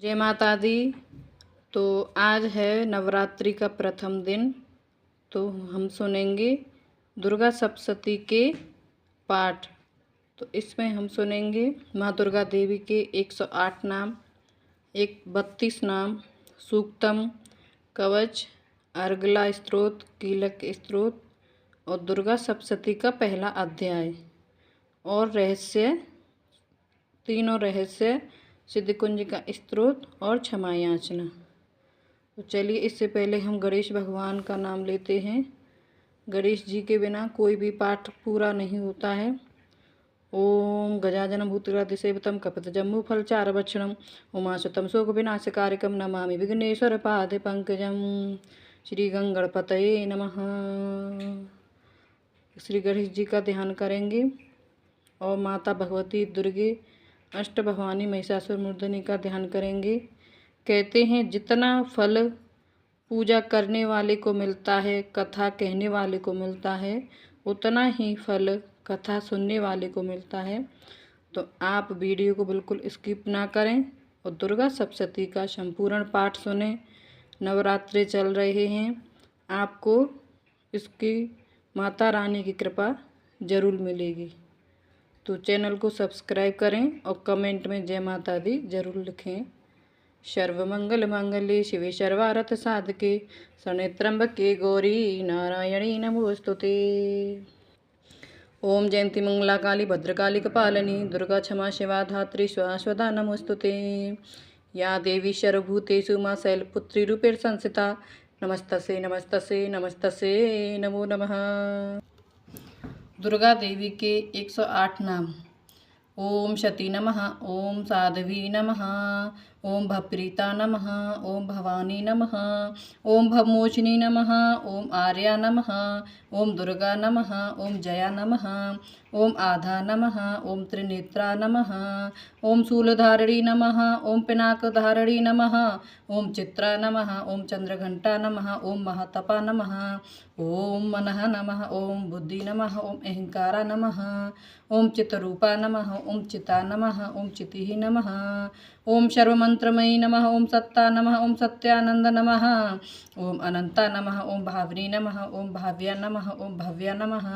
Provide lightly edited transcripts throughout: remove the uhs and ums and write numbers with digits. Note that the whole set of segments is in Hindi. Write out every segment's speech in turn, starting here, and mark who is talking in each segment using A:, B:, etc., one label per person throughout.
A: जय माता दी। तो आज है नवरात्रि का प्रथम दिन। तो हम सुनेंगे दुर्गा सप्तशती के पाठ। तो इसमें हम सुनेंगे माँ दुर्गा देवी के 108 नाम, 32 नाम, सूक्तम, कवच, अर्गला स्तोत्र, कीलक स्तोत्र और दुर्गा सप्तशती का पहला अध्याय और रहस्य, तीनों रहस्य, सिद्धकुंज का स्तोत्र और क्षमा याचना। तो चलिए इससे पहले हम गणेश भगवान का नाम लेते हैं। गणेश जी के बिना कोई भी पाठ पूरा नहीं होता है। ओम गजानन भूतगणाधिसेवितं कपितजम्बूफलचारुभक्षणं उमासुतं शोकविनाशकारिकं नमामि विघ्नेश्वर पाद पंकजं। श्री गणपतये नमः। श्री गणेश जी का ध्यान करेंगे और माता भगवती दुर्गे अष्ट भवानी महिषासुर मर्दिनी का ध्यान करेंगे। कहते हैं जितना फल पूजा करने वाले को मिलता है, कथा कहने वाले को मिलता है, उतना ही फल कथा सुनने वाले को मिलता है। तो आप वीडियो को बिल्कुल स्किप ना करें और दुर्गा सप्तशती का संपूर्ण पाठ सुनें। नवरात्रि चल रहे हैं, आपको इसकी माता रानी की कृपा जरूर मिलेगी। तो चैनल को सब्सक्राइब करें और कमेंट में जय माता दी जरूर लिखें। सर्वमंगल मांगल्ये शिवे सर्वार्थ साधके शरण्ये त्र्यंबके गौरी नारायणी नमोस्तुते। ओम जयंती मंगला काली भद्रकाली कपालिनी दुर्गा क्षमा शिवा धात्री स्वास्वदा नमोस्तुते। या देवी सर्वभूतेषु मां शैलपुत्री रूपेण संस्थिता नमस्तसे नमस्तसे नमस्तसे नमो नमः। दुर्गा देवी के 108 नाम। ओम शती नमः, ओम साध्वी नमः, ओम भवप्रीता नमः, ओम भवानी नमः, ओम भवमोचिनी नमः, ओम आर्या नमः, ओम दुर्गा नमः, ओम जया नमः, ओम आधा नमः, ओम त्रिनेत्रा नमः, ओम शूलधारिणी नमः, ओम पिनाकधारिणी नमः, ओम चित्रा नमः, ओम चंद्रघंटा नमः, ओम महातपा नमः, ओम मनः नमः, ओम बुद्धि नमः, ओम अहंकारा नमः, ओम चित्तरूपा नमः, ओम चिता नमः, ओम चितिः नमः, ओम सर्वमंत्रमयी नमः, ओम सत्ता नमः, ओम सत्यानंद नमः, ओम अनंता नमः, ओम भावनी नमः, ओम भाव्या नमः, ओम भव्या नमः,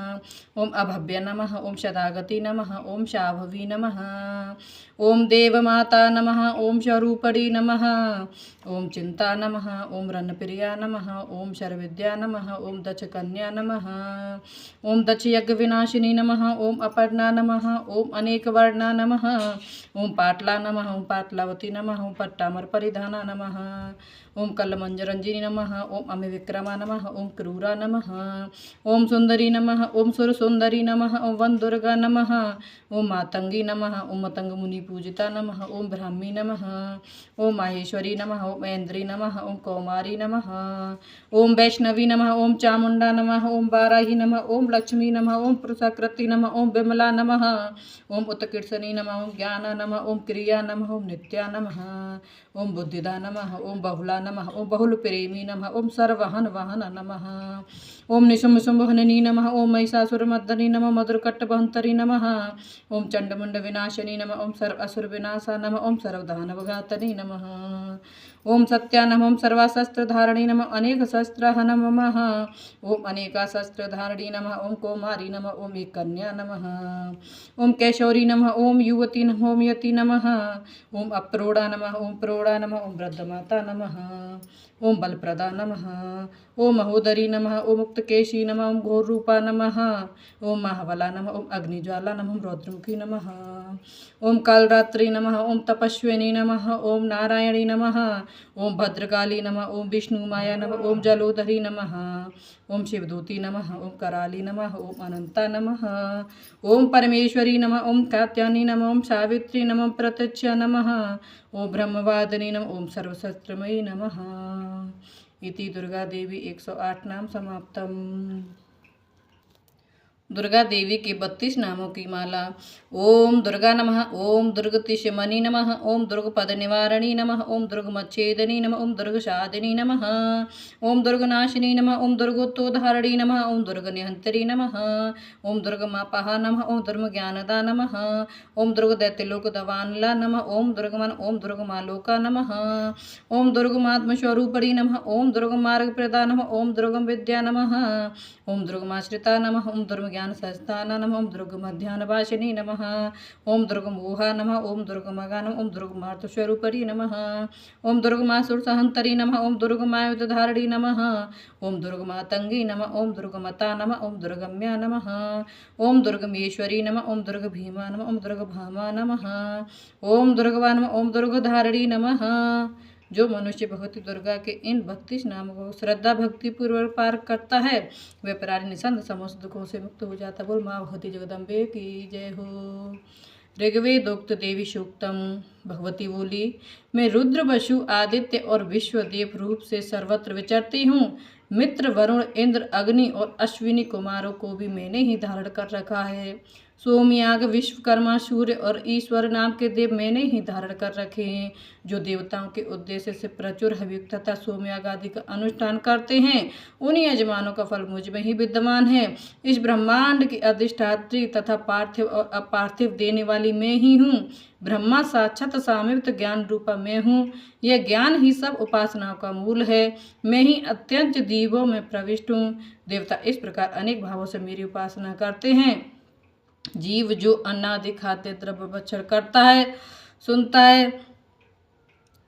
A: ओम अभव्या नमः, ओम सदागति नमः, ओम शाभवी नमः, ओम देवमाता नमः, ओम स्वरूपणी नमः, ओम चिंता नमः, ओम रणप्रिया नमः, ओम सर्वविद्या नमः, ओम दक्षकन्या नमः, ओम दक्ष यज्ञ विनाशिनी नमः, ओम अपर्णा नमः, ओम अनेक वर्णा नमः, ओम पाटला नमः, ओम पाटलावती नमः, ओम पट्टामर परिधाना नमः, ओम कल्लमंजरंजिनी नमः, ओम अमिविक्रमा नमः, ओम क्रूरा नमः, ओम सुंदरी नमः, ओम सुर सुंदरी नमः, ओम वन दुर्गा नमः, ओम मातंगी नमः, ओम मतंग मुनि पूजिता नमः, ओम ब्राह्मी नमः, ओम माहेश्वरी नमः, ओम ऐन्द्री नमः, ओम कौमारी नमः, ओम वैष्णवी नमः, ओम चामुंडा नमः, ओम बाराही नमः, ओम लक्ष्मी नमः, ओम पुरुषाकृति नमः, ओम विमला नमः, ओम उत्कीर्षणी नमः, ओम ज्ञाना नमः, ओम क्रिया नमः, ओम नित्या नमः, ओम बुद्धिदा नमः, ओम बहुला नमः, ओम बहुल प्रेमी नमः, ओम सर्वहन वहन नमः, ओम निशुंभ शुंभहननी नमः, ओम महिषासुरमर्दनी नमः, मधुरकट्टभंतरी नमः, ओम चंडमुंड विनाशिनी नमः, ओम सर्व असुर विनाशा नमः, ओम सर्वदानवघातनी नमः, ओम सत्या नमः, ओम सर्वाशस्त्रधारिणी नमः, अनेक शस्त्रः नमः, ओम अनेका शस्त्रधारिणी नमः, ओम कौमारी नमः, ओम एक कन्या नमः, ओम कैशोरी नमः, ओम युवती नमः, ओम यति नमः, ओम अप्रोड़ा नमः, ओम प्रोड़ा नमः, ओम वृद्धमाता नमः, ओम बलप्रदा नमः, ओम महोदरी नमः, ओम मुक्तकेशी नमः, ओम घोररूपा नमः, ओम महाबला नमः, ओम अग्निज्वाला नमः, ओम रौद्रमुखी नमः, ओम कालरात्रि नमः, ओम तपस्विनी नमः, ओम नारायणी नमः, ओम भद्रकाली नमः, ओम विष्णुमाया नमः, ओम जलोधरी नमः, ओम शिवदूती नमः, ओम कराली नमः, ओम अनंता नमः, ओम परमेश्वरी नमः, ओम कात्यायनी नमः, ओम सावित्री नमः, प्रत्यक्षा नमः, ओम ब्रह्मवादिनी नमः, ओम सर्वशस्त्रमयी नमः। इति दुर्गा देवी 108 नाम समाप्तम। दुर्गा देवी के 32 नामों की माला। ओम दुर्गा नमः, ओम दुर्गतिशमनि नमः, ओम दुर्गपद निवारणी नमः, ओम दुर्गमच्छेदनी नमः, ओम दुर्गसादिनी नमः, ओम दुर्गनाशिनी नमः, ओम दुर्गोत्तोधारिणी नमः, ओम दुर्गनिहंतरी नमः, ओम दुर्गमापहा नमः, ओम दुर्गज्ञानदा नमः, ओम दुर्गदैत्यलोकदवानला नमः, ओम दुर्गमन, ओम दुर्गमालोका नमः, ओम दुर्गमात्मस्वरूपणी नमः, ओम दुर्गमार्गप्रदा नमः, ओम दुर्गम विद्या नमः, ओम दुर्गमाश्रिता नमः, ओम दुर्गज्ञान संस्थान नमः, ओम दुर्गमध्यानवासिनी नमः, ओम दुर्गमोहा नमः, ओम दुर्गमगा नमः, ओम दुर्गमार्थस्वरूपरी नमः, ओम दुर्गमासुरसहंतरी नमः, ओम दुर्गमायुधधारिणी नमः, ओम दुर्गमातंगी नमः, ओम दुर्गमता नमः, ओम दुर्गम्या नमः, ओम दुर्गमेश्वरी नमः, ओम दुर्गभीमा नमः, ओम दुर्गभामा नमः, ओम दुर्गवा नमः, ओम दुर्गधारिणी नमः। जो मनुष्य भगवती दुर्गा के इन 32 नामों को श्रद्धा भक्ति पूर्वक पार करता है वह प्राणी निसंग समस्त दुखों से मुक्त हो जाता। बोल माँ भगवती जगदम्बे की जय हो। ऋग्वेदोक्त देवी सूक्तम। भगवती बोली, मैं रुद्र, वसु, आदित्य और विश्वदेव रूप से सर्वत्र विचरती हूँ। मित्र, वरुण, इंद्र, अग्नि और अश्विनी कुमारों को भी मैंने ही धारण कर रखा है। सोमयाग, विश्वकर्मा, सूर्य और ईश्वर नाम के देव मैंने ही धारण कर रखे हैं। जो देवताओं के उद्देश्य से प्रचुर हविक तथा सोमयाग आदि का अनुष्ठान करते हैं उन्हीं यजमानों का फल मुझ में ही विद्यमान है। इस ब्रह्मांड की अधिष्ठात्री तथा पार्थिव और अपार्थिव देने वाली मैं ही हूँ। ब्रह्मा साक्षात सामिप्त ज्ञान रूपा मैं हूँ। यह ज्ञान ही सब उपासनाओं का मूल है। मैं ही अत्यंत दीवों में प्रविष्ट हूँ। देवता इस प्रकार अनेक भावों से मेरी उपासना करते हैं। जीव जो अनादि खाद्य द्रव्य भक्षण करता है, सुनता है,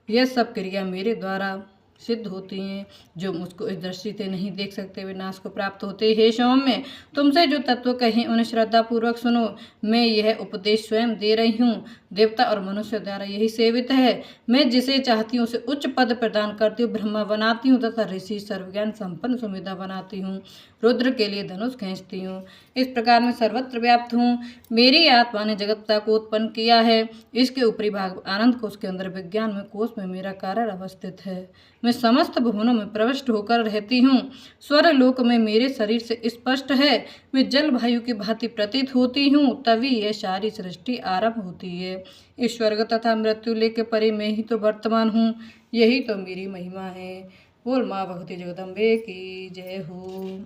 A: यह सब क्रिया मेरे द्वारा सिद्ध होती हैं। जो मुझको इस दृष्टि से नहीं देख सकते वे नाश को प्राप्त होते। हे सौम्य, तुमसे जो तत्व कहें उन्हें श्रद्धा पूर्वक सुनो। मैं यह उपदेश स्वयं दे रही हूँ। देवता और मनुष्य द्वारा यही सेवित है। मैं जिसे चाहती हूँ उसे उच्च पद प्रदान करती हूँ, ब्रह्मा बनाती हूँ तथा ऋषि सर्वज्ञान संपन्न सुमेधा बनाती हूँ, रुद्र के लिए धनुष खींचती हूँ। इस प्रकार मैं सर्वत्र व्याप्त हूँ। मेरी आत्मा ने जगत्ता को उत्पन्न किया है। इसके ऊपरी भाग आनंद कोश के अंदर विज्ञान में कोश में मेरा कारण अवस्थित है। मैं समस्त भुवनों में प्रविष्ट होकर रहती हूँ। स्वर लोक में मेरे शरीर से स्पष्ट है। मैं जल वायु की भांति प्रतीत होती हूँ, तभी यह सारी सृष्टि आरंभ होती है। इस स्वर्ग तथा मृत्यु लेके परे मैं ही तो वर्तमान हूँ। यही तो मेरी महिमा है। बोल माँ भगवती जगदम्बे की जय हो।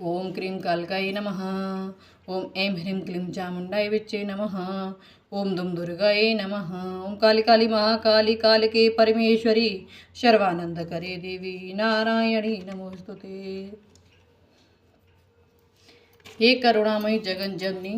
A: ओम क्रीं कालकाय नमः। ओम ऐं ह्रीं क्लीं चामुण्डाय विच्चे नमः। ओम दुम दुर्गाय नमः। ओम काली काली महाकाली कालिके परमेश्वरी सर्वानंद करे देवी नारायणी नमोस्तुते। हे करुणामयी जगन जननी,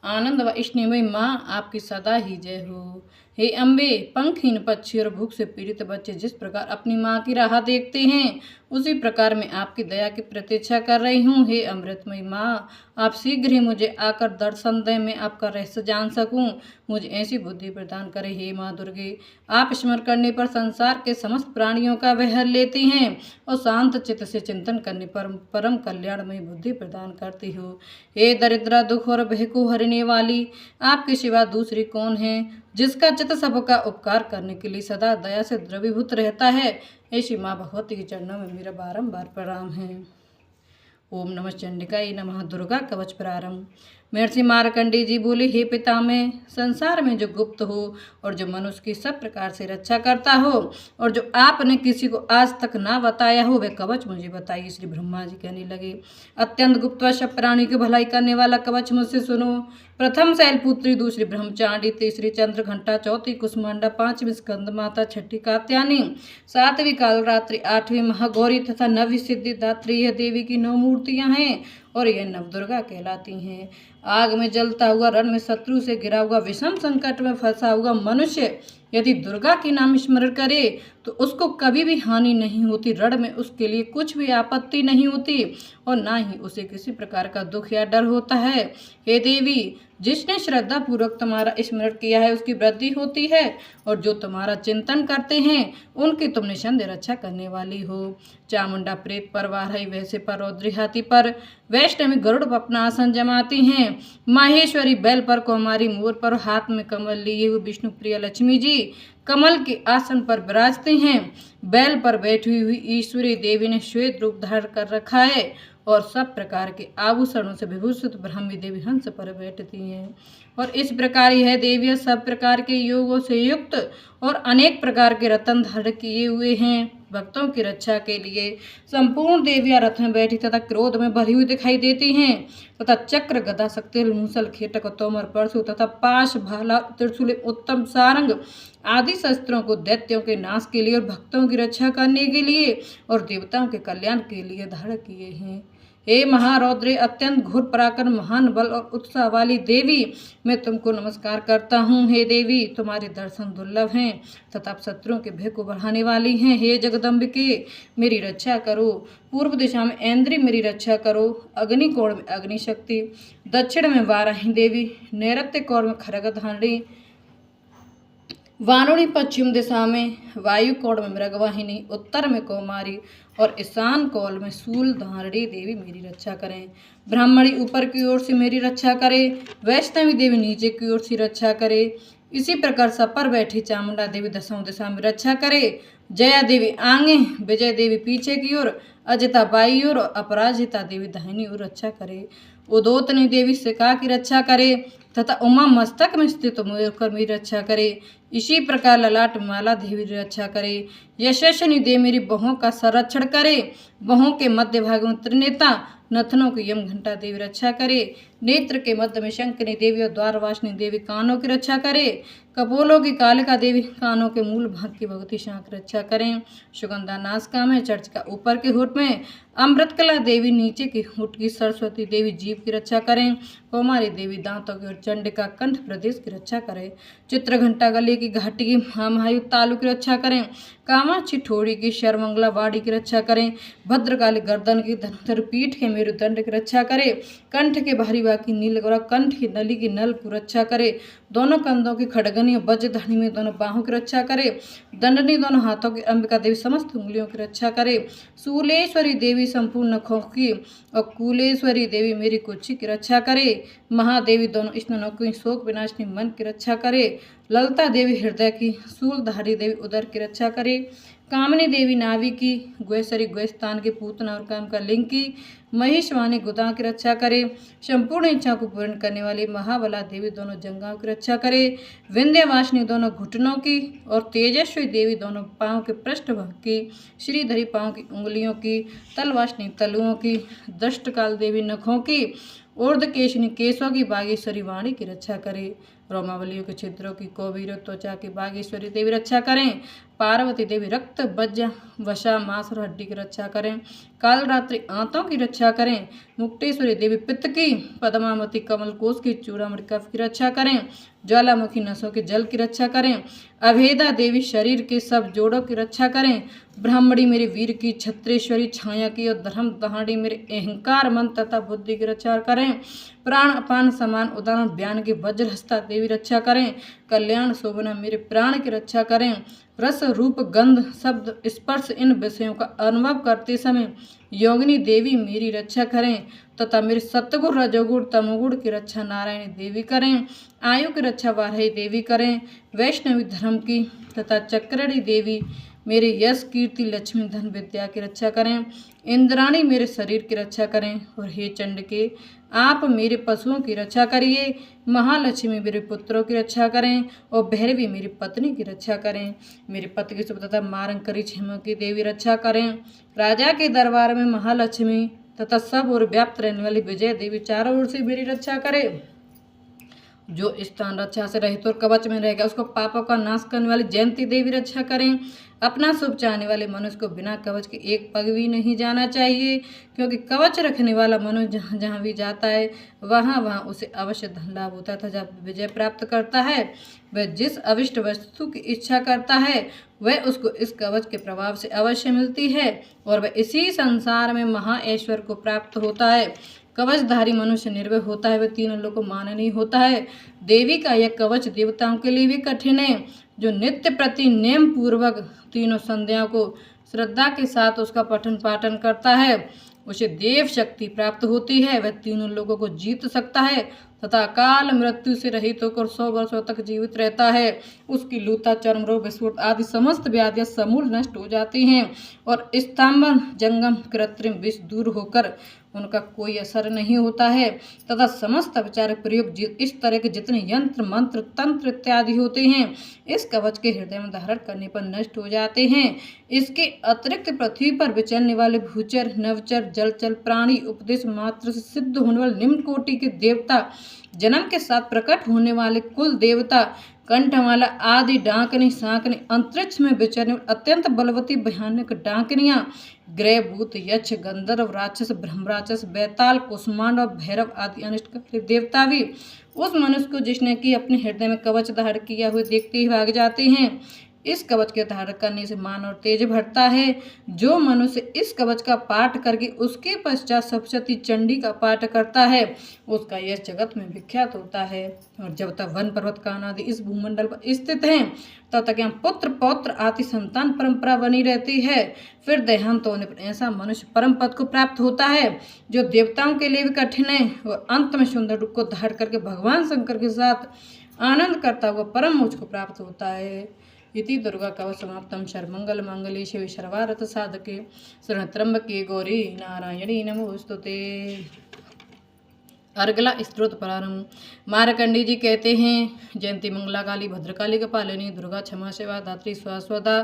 A: आनंद व स्नेहमयी माँ, आपकी सदा ही जय हो। हे अम्बे, पंखहीन पक्षी और भूख से पीड़ित बच्चे जिस प्रकार अपनी माँ की राह देखते हैं उसी प्रकार मैं आपकी दया की प्रतीक्षा कर रही हूँ। हे अमृतमयी माँ, आप शीघ्र ही मुझे आकर दर्शन दें, मैं आपका रहस्य जान सकूं। मुझे ऐसी बुद्धि प्रदान करें। हे माँ दुर्गे, आप स्मरण करने पर संसार के समस्त प्राणियों का वहर लेती हैं और शांत चित्त से चिंतन करने पर परम कल्याणमयी बुद्धि प्रदान करती हो। हे दरिद्रा, दुख और भय को हरने वाली, आपके सिवा दूसरी कौन है जिसका चित्त सबका उपकार करने के लिए सदा दया से द्रवीभूत रहता है। ऐसी माँ भगवती के चरणों में मेरा बारंबार प्रणाम है। ओम नमः चंडिकाय नमः। दुर्गा कवच प्रारंभ। महर्षि मार्कंडेय जी बोले, हे पितामह, संसार में जो गुप्त हो और जो मनुष्य की सब प्रकार से रक्षा करता हो और जो आपने किसी को आज तक ना बताया हो वह कवच मुझे बताइए। श्री ब्रह्मा जी कहने लगे, अत्यंत गुप्त व सब प्राणी की भलाई करने वाला कवच मुझसे सुनो। प्रथम शैलपुत्री, दूसरी ब्रह्मचारिणी, तीसरी चंद्र घंटा, चौथी कुसुमांडा, पांचवी स्कंद माता, छठी कात्यायनी, सातवीं कालरात्रि, आठवीं महागौरी तथा नवी सिद्धिदात्री। यह देवी की 9 मूर्तियां हैं और यह नवदुर्गा कहलाती हैं। आग में जलता हुआ, रण में शत्रु से घिरा हुआ, विषम संकट में फंसा हुआ मनुष्य यदि दुर्गा के नाम स्मरण करे तो उसको कभी भी हानि नहीं होती। रण में उसके लिए कुछ भी आपत्ति नहीं होती और ना ही उसे किसी प्रकार का दुख या डर होता है। हे देवी, जिसने श्रद्धा पूर्वक तुम्हारा स्मरण किया है उसकी वृद्धि होती है और जो तुम्हारा चिंतन करते हैं उनकी तुम निसंदेह रक्षा करने वाली हो। चामुंडा प्रेत पर, वाराही वैसे पर, रौद्री हाथी पर, वैष्णवी गरुड़ पर अपना आसन जमाती हैं। माहेश्वरी बैल पर, कुमारी मोर पर, हाथ में कमल लिए हुए विष्णु प्रिय लक्ष्मी जी कमल के आसन पर विराजते हैं। बैल पर बैठी हुई ईश्वरी देवी ने श्वेत रूप धारण कर रखा है और सब प्रकार के आभूषणों से विभूषित ब्राह्मी देवी हंस पर बैठती हैं। और इस प्रकार यह देवियाँ सब प्रकार के योगों से युक्त और अनेक प्रकार के रत्न धारण किए हुए हैं। भक्तों की रक्षा के लिए संपूर्ण देवियाँ रथ में बैठी तथा क्रोध में भरी हुई दिखाई देती हैं तथा चक्र, गदा, शक्ति, मूसल, खेटक, तोमर, परशु तथा पाश, भाला, त्रिशूल, उत्तम सारंग आदि शस्त्रों को दैत्यों के नाश के लिए और भक्तों की रक्षा करने के लिए और देवताओं के कल्याण के लिए धारण किए हैं। हे महारौद्रे, अत्यंत घोर पराक्रम, महान बल और उत्साह वाली देवी, मैं तुमको नमस्कार करता हूँ। हे देवी, तुम्हारे दर्शन दुर्लभ हैं तथा शत्रुओं के भय को बढ़ाने वाली हैं। हे जगदम्बिके, मेरी रक्षा करो। पूर्व दिशा में ऐन्द्री मेरी रक्षा करो। अग्निकोण में अग्नि शक्ति, दक्षिण में वाराही देवी, नैऋत्य कोण में खड्गधारिणी वारुणी, पश्चिम दिशा में वायु कोण में मृगवाहिनी, उत्तर में कौमारी और ईशान कोण में शूलधारिणी देवी मेरी रक्षा करें। ब्राह्मणी ऊपर की ओर से मेरी रक्षा करे, वैष्णवी देवी नीचे की ओर से रक्षा करे। इसी प्रकार सपर बैठी चामुंडा देवी दसों दिशा में रक्षा करे। जया देवी आगे, विजय देवी पीछे की ओर, अजिता बाई ओर और अपराजिता देवी दाहिनी ओर रक्षा करे। उदोतनी देवी सिका की रक्षा करे तथा उमा मस्तक में स्थित होकर मेरी रक्षा करे। इसी प्रकार ललाट माला देवी रक्षा करे। यशस्विनी देवी मेरी बहों का संरक्षण करे। बहों के मध्य भाग में त्रिनेता, नथनों की यम घंटा देवी रक्षा करे। नेत्र के मध्य में शंकनी देवी और द्वारवासिनी देवी कानों की रक्षा करे। कपोलों की कालिका देवी कानों के मूल भाग की भगवती शांख रक्षा करें। सुगंधा नासिका में, चर्चिका ऊपर के होठ में, अमृतकला देवी नीचे की होठ की, सरस्वती देवी जीभ की रक्षा करें। कौमारी देवी दांतों की और चंडिका कंठ प्रदेश की रक्षा करें। चित्रघंटा गले की घाटी की, महामायु तालु की रक्षा करें। कामाक्षी ठोड़ी की, शर्मंगला वाड़ी की रक्षा करें। भद्रकाली गर्दन की, धनुधर पीठ के मेरुदंड की रक्षा करे। कंठ के भारी बाकी नीलगौरा, कंठ की नली की नल को रक्षा करे। दोनों कंधों की खड़गनी और वज्रधनी में दोनों बाहों की रक्षा करे। दंडनी दोनों हाथों की, अंबिका देवी समस्त उंगलियों की रक्षा करे। शूलेश्वरी देवी संपूर्ण नखों की और कुलेश्वरी देवी मेरी कुक्षी की रक्षा करे। महादेवी दोनों स्नानों की, शोक विनाशिनी मन की रक्षा करे। ललिता देवी हृदय की, शूलधारी देवी उदर की रक्षा करे। कामनी देवी नाभि की, गुहेश्वरी गुहस्थान की, पूतना और काम का लिंग की, महिषवाणी गुदा की रक्षा करे। संपूर्ण इच्छा को पूर्ण करने वाली महाबला देवी दोनों जंघाओं की रक्षा करे। विंध्यवासिनी दोनों घुटनों की और तेजस्वी देवी दोनों पांव के पृष्ठभाग की, श्रीधरी पांव की उंगलियों की, तलवासिनी तलुओं की, दष्टकाल देवी नखों की, ऊर्ध्वकेशिनी केशों की, बागेश्वरी वाणी की रक्षा करे। रोमावलियों के छिद्रों की, कौबीर त्वचा की, बागेश्वरी देवी रक्षा करें। पार्वती देवी रक्त, बज्जा, वशा, मांस और हड्डी की रक्षा करें। काल रात्रि आंतों की रक्षा करें। मुक्तेश्वरी देवी पित्त की, पद्मावती कमल कोष की, चूड़ामणि कफ की रक्षा करें। ज्वालामुखी नसों के जल की रक्षा करें। अभेदा देवी शरीर के सब जोड़ों की रक्षा करें। ब्राह्मणी मेरे वीर की, छत्रेश्वरी छाया की और धर्म दहाड़ी मेरे अहंकार, मन तथा बुद्धि की रक्षा करें। प्राण अपान समान उदाहरण बयान के वज्रहस्ता देवी रक्षा करें। कल्याण शोभना मेरे प्राण की रक्षा करें। रस, रूप, गंध, शब्द, स्पर्श इन विषयों का अनुभव करते समय योगिनी देवी मेरी रक्षा करें तथा मेरे सत्गुण, रजोगुण, तमोगुण की रक्षा नारायणी देवी करें। आयु की रक्षा वाराही देवी करें। वैष्णवी धर्म की तथा चक्रणी देवी मेरे यश, कीर्ति, लक्ष्मी, धन, विद्या की रक्षा करें। इंद्राणी मेरे शरीर की रक्षा करें। और हे चंडिके, आप मेरे पशुओं की रक्षा करिए। महालक्ष्मी मेरे पुत्रों की रक्षा करें और भैरवी मेरी पत्नी की रक्षा करें। मेरे पति की शुभ तथा मारंकरी क्षेमों की देवी रक्षा करें। राजा के दरबार में महालक्ष्मी तथा सब और व्याप्त रहने वाली विजय देवी चारों ओर से मेरी रक्षा करें। जो स्थान रक्षा से रहित और कवच में रहेगा उसको पापों का नाश करने वाली जयंती देवी रक्षा करें। अपना शुभ चाहने वाले मनुष्य को बिना कवच के एक पग भी नहीं जाना चाहिए, क्योंकि कवच रखने वाला मनुष्य जहाँ जहाँ भी जाता है वहाँ वहाँ उसे अवश्य धन लाभ होता था। जब विजय प्राप्त करता है वह जिस अविष्ट वस्तु की इच्छा करता है वह उसको इस कवच के प्रभाव से अवश्य मिलती है और वह इसी संसार में महा ऐश्वर्य को प्राप्त होता है। कवचधारी मनुष्य निर्भय होता है, वह तीनों लोगों को माननीय होता है। देवी का यह कवच देवताओं के लिए भी कठिन है। जो नित्य प्रति नियम पूर्वक तीनों संध्याओं को श्रद्धा के साथ उसका पठन पाठन करता है उसे देव शक्ति प्राप्त होती है। वह तीनों लोगों को जीत सकता है तथा अकाल मृत्यु से रहित होकर 100 वर्षों तक जीवित रहता है। उसकी लूता, चर्म रोग, विस्फोट आदि समस्त व्याधियां समूल नष्ट हो जाती हैं और स्तंभन, जंगम, कृत्रिम विष दूर होकर उनका कोई असर नहीं होता है तथा समस्त विचार प्रयोग इस तरह के जितने यंत्र, मंत्र, तंत्र इत्यादि होते हैं इस कवच के हृदय में धारण करने पर नष्ट हो जाते हैं। इसके अतिरिक्त पृथ्वी पर विचरने वाले भूचर, नवचर, जलचर प्राणी, उपदेश मात्र से सिद्ध होने वाले निम्न कोटि के देवता, जन्म के साथ प्रकट होने वाले कुल देवता, कंठमाला आदि डाकनी, सांकनी, अंतरिक्ष में विचरने अत्यंत बलवती भयानक डाकनियां, ग्रह, भूत, यक्ष, गंधर्व, राक्षस, ब्रह्मराक्षस, बैताल, कुष्मांड और भैरव आदि अनिष्टकारी देवता भी उस मनुष्य को जिसने कि अपने हृदय में कवच धारण किया हुए देखते ही भाग जाते हैं। इस कवच के धारण करने से मान और तेज बढ़ता है। जो मनुष्य इस कवच का पाठ करके उसके पश्चात सप्तशती चंडी का पाठ करता है उसका यश जगत में विख्यात होता है। और जब तक वन, पर्वत, कान आदि इस भूमंडल पर स्थित हैं तब तक यहाँ पुत्र, पौत्र आदि संतान परंपरा बनी रहती है। फिर देहांत होने पर ऐसा मनुष्य परम पद को प्राप्त होता है जो देवताओं के लिए भी कठिन है और अंत में सुंदर रूप को धारण करके भगवान शंकर के साथ आनंद करता हुआ परम मोक्ष को प्राप्त होता है। इति दुर्गा कवच समाप्तम। सर्वमंगल मांगल्ये शिवे सर्वार्थ साधके शरणत्र्यंबके गौरी नारायणी नमोस्तुते। अर्गला स्त्रोत प्रारंभ। मार्कंडी जी कहते हैं, जयंती, मंगला काली, भद्रकाली, कपालिनी, दुर्गा, क्षमा सेवा, दात्री, शाश्वता,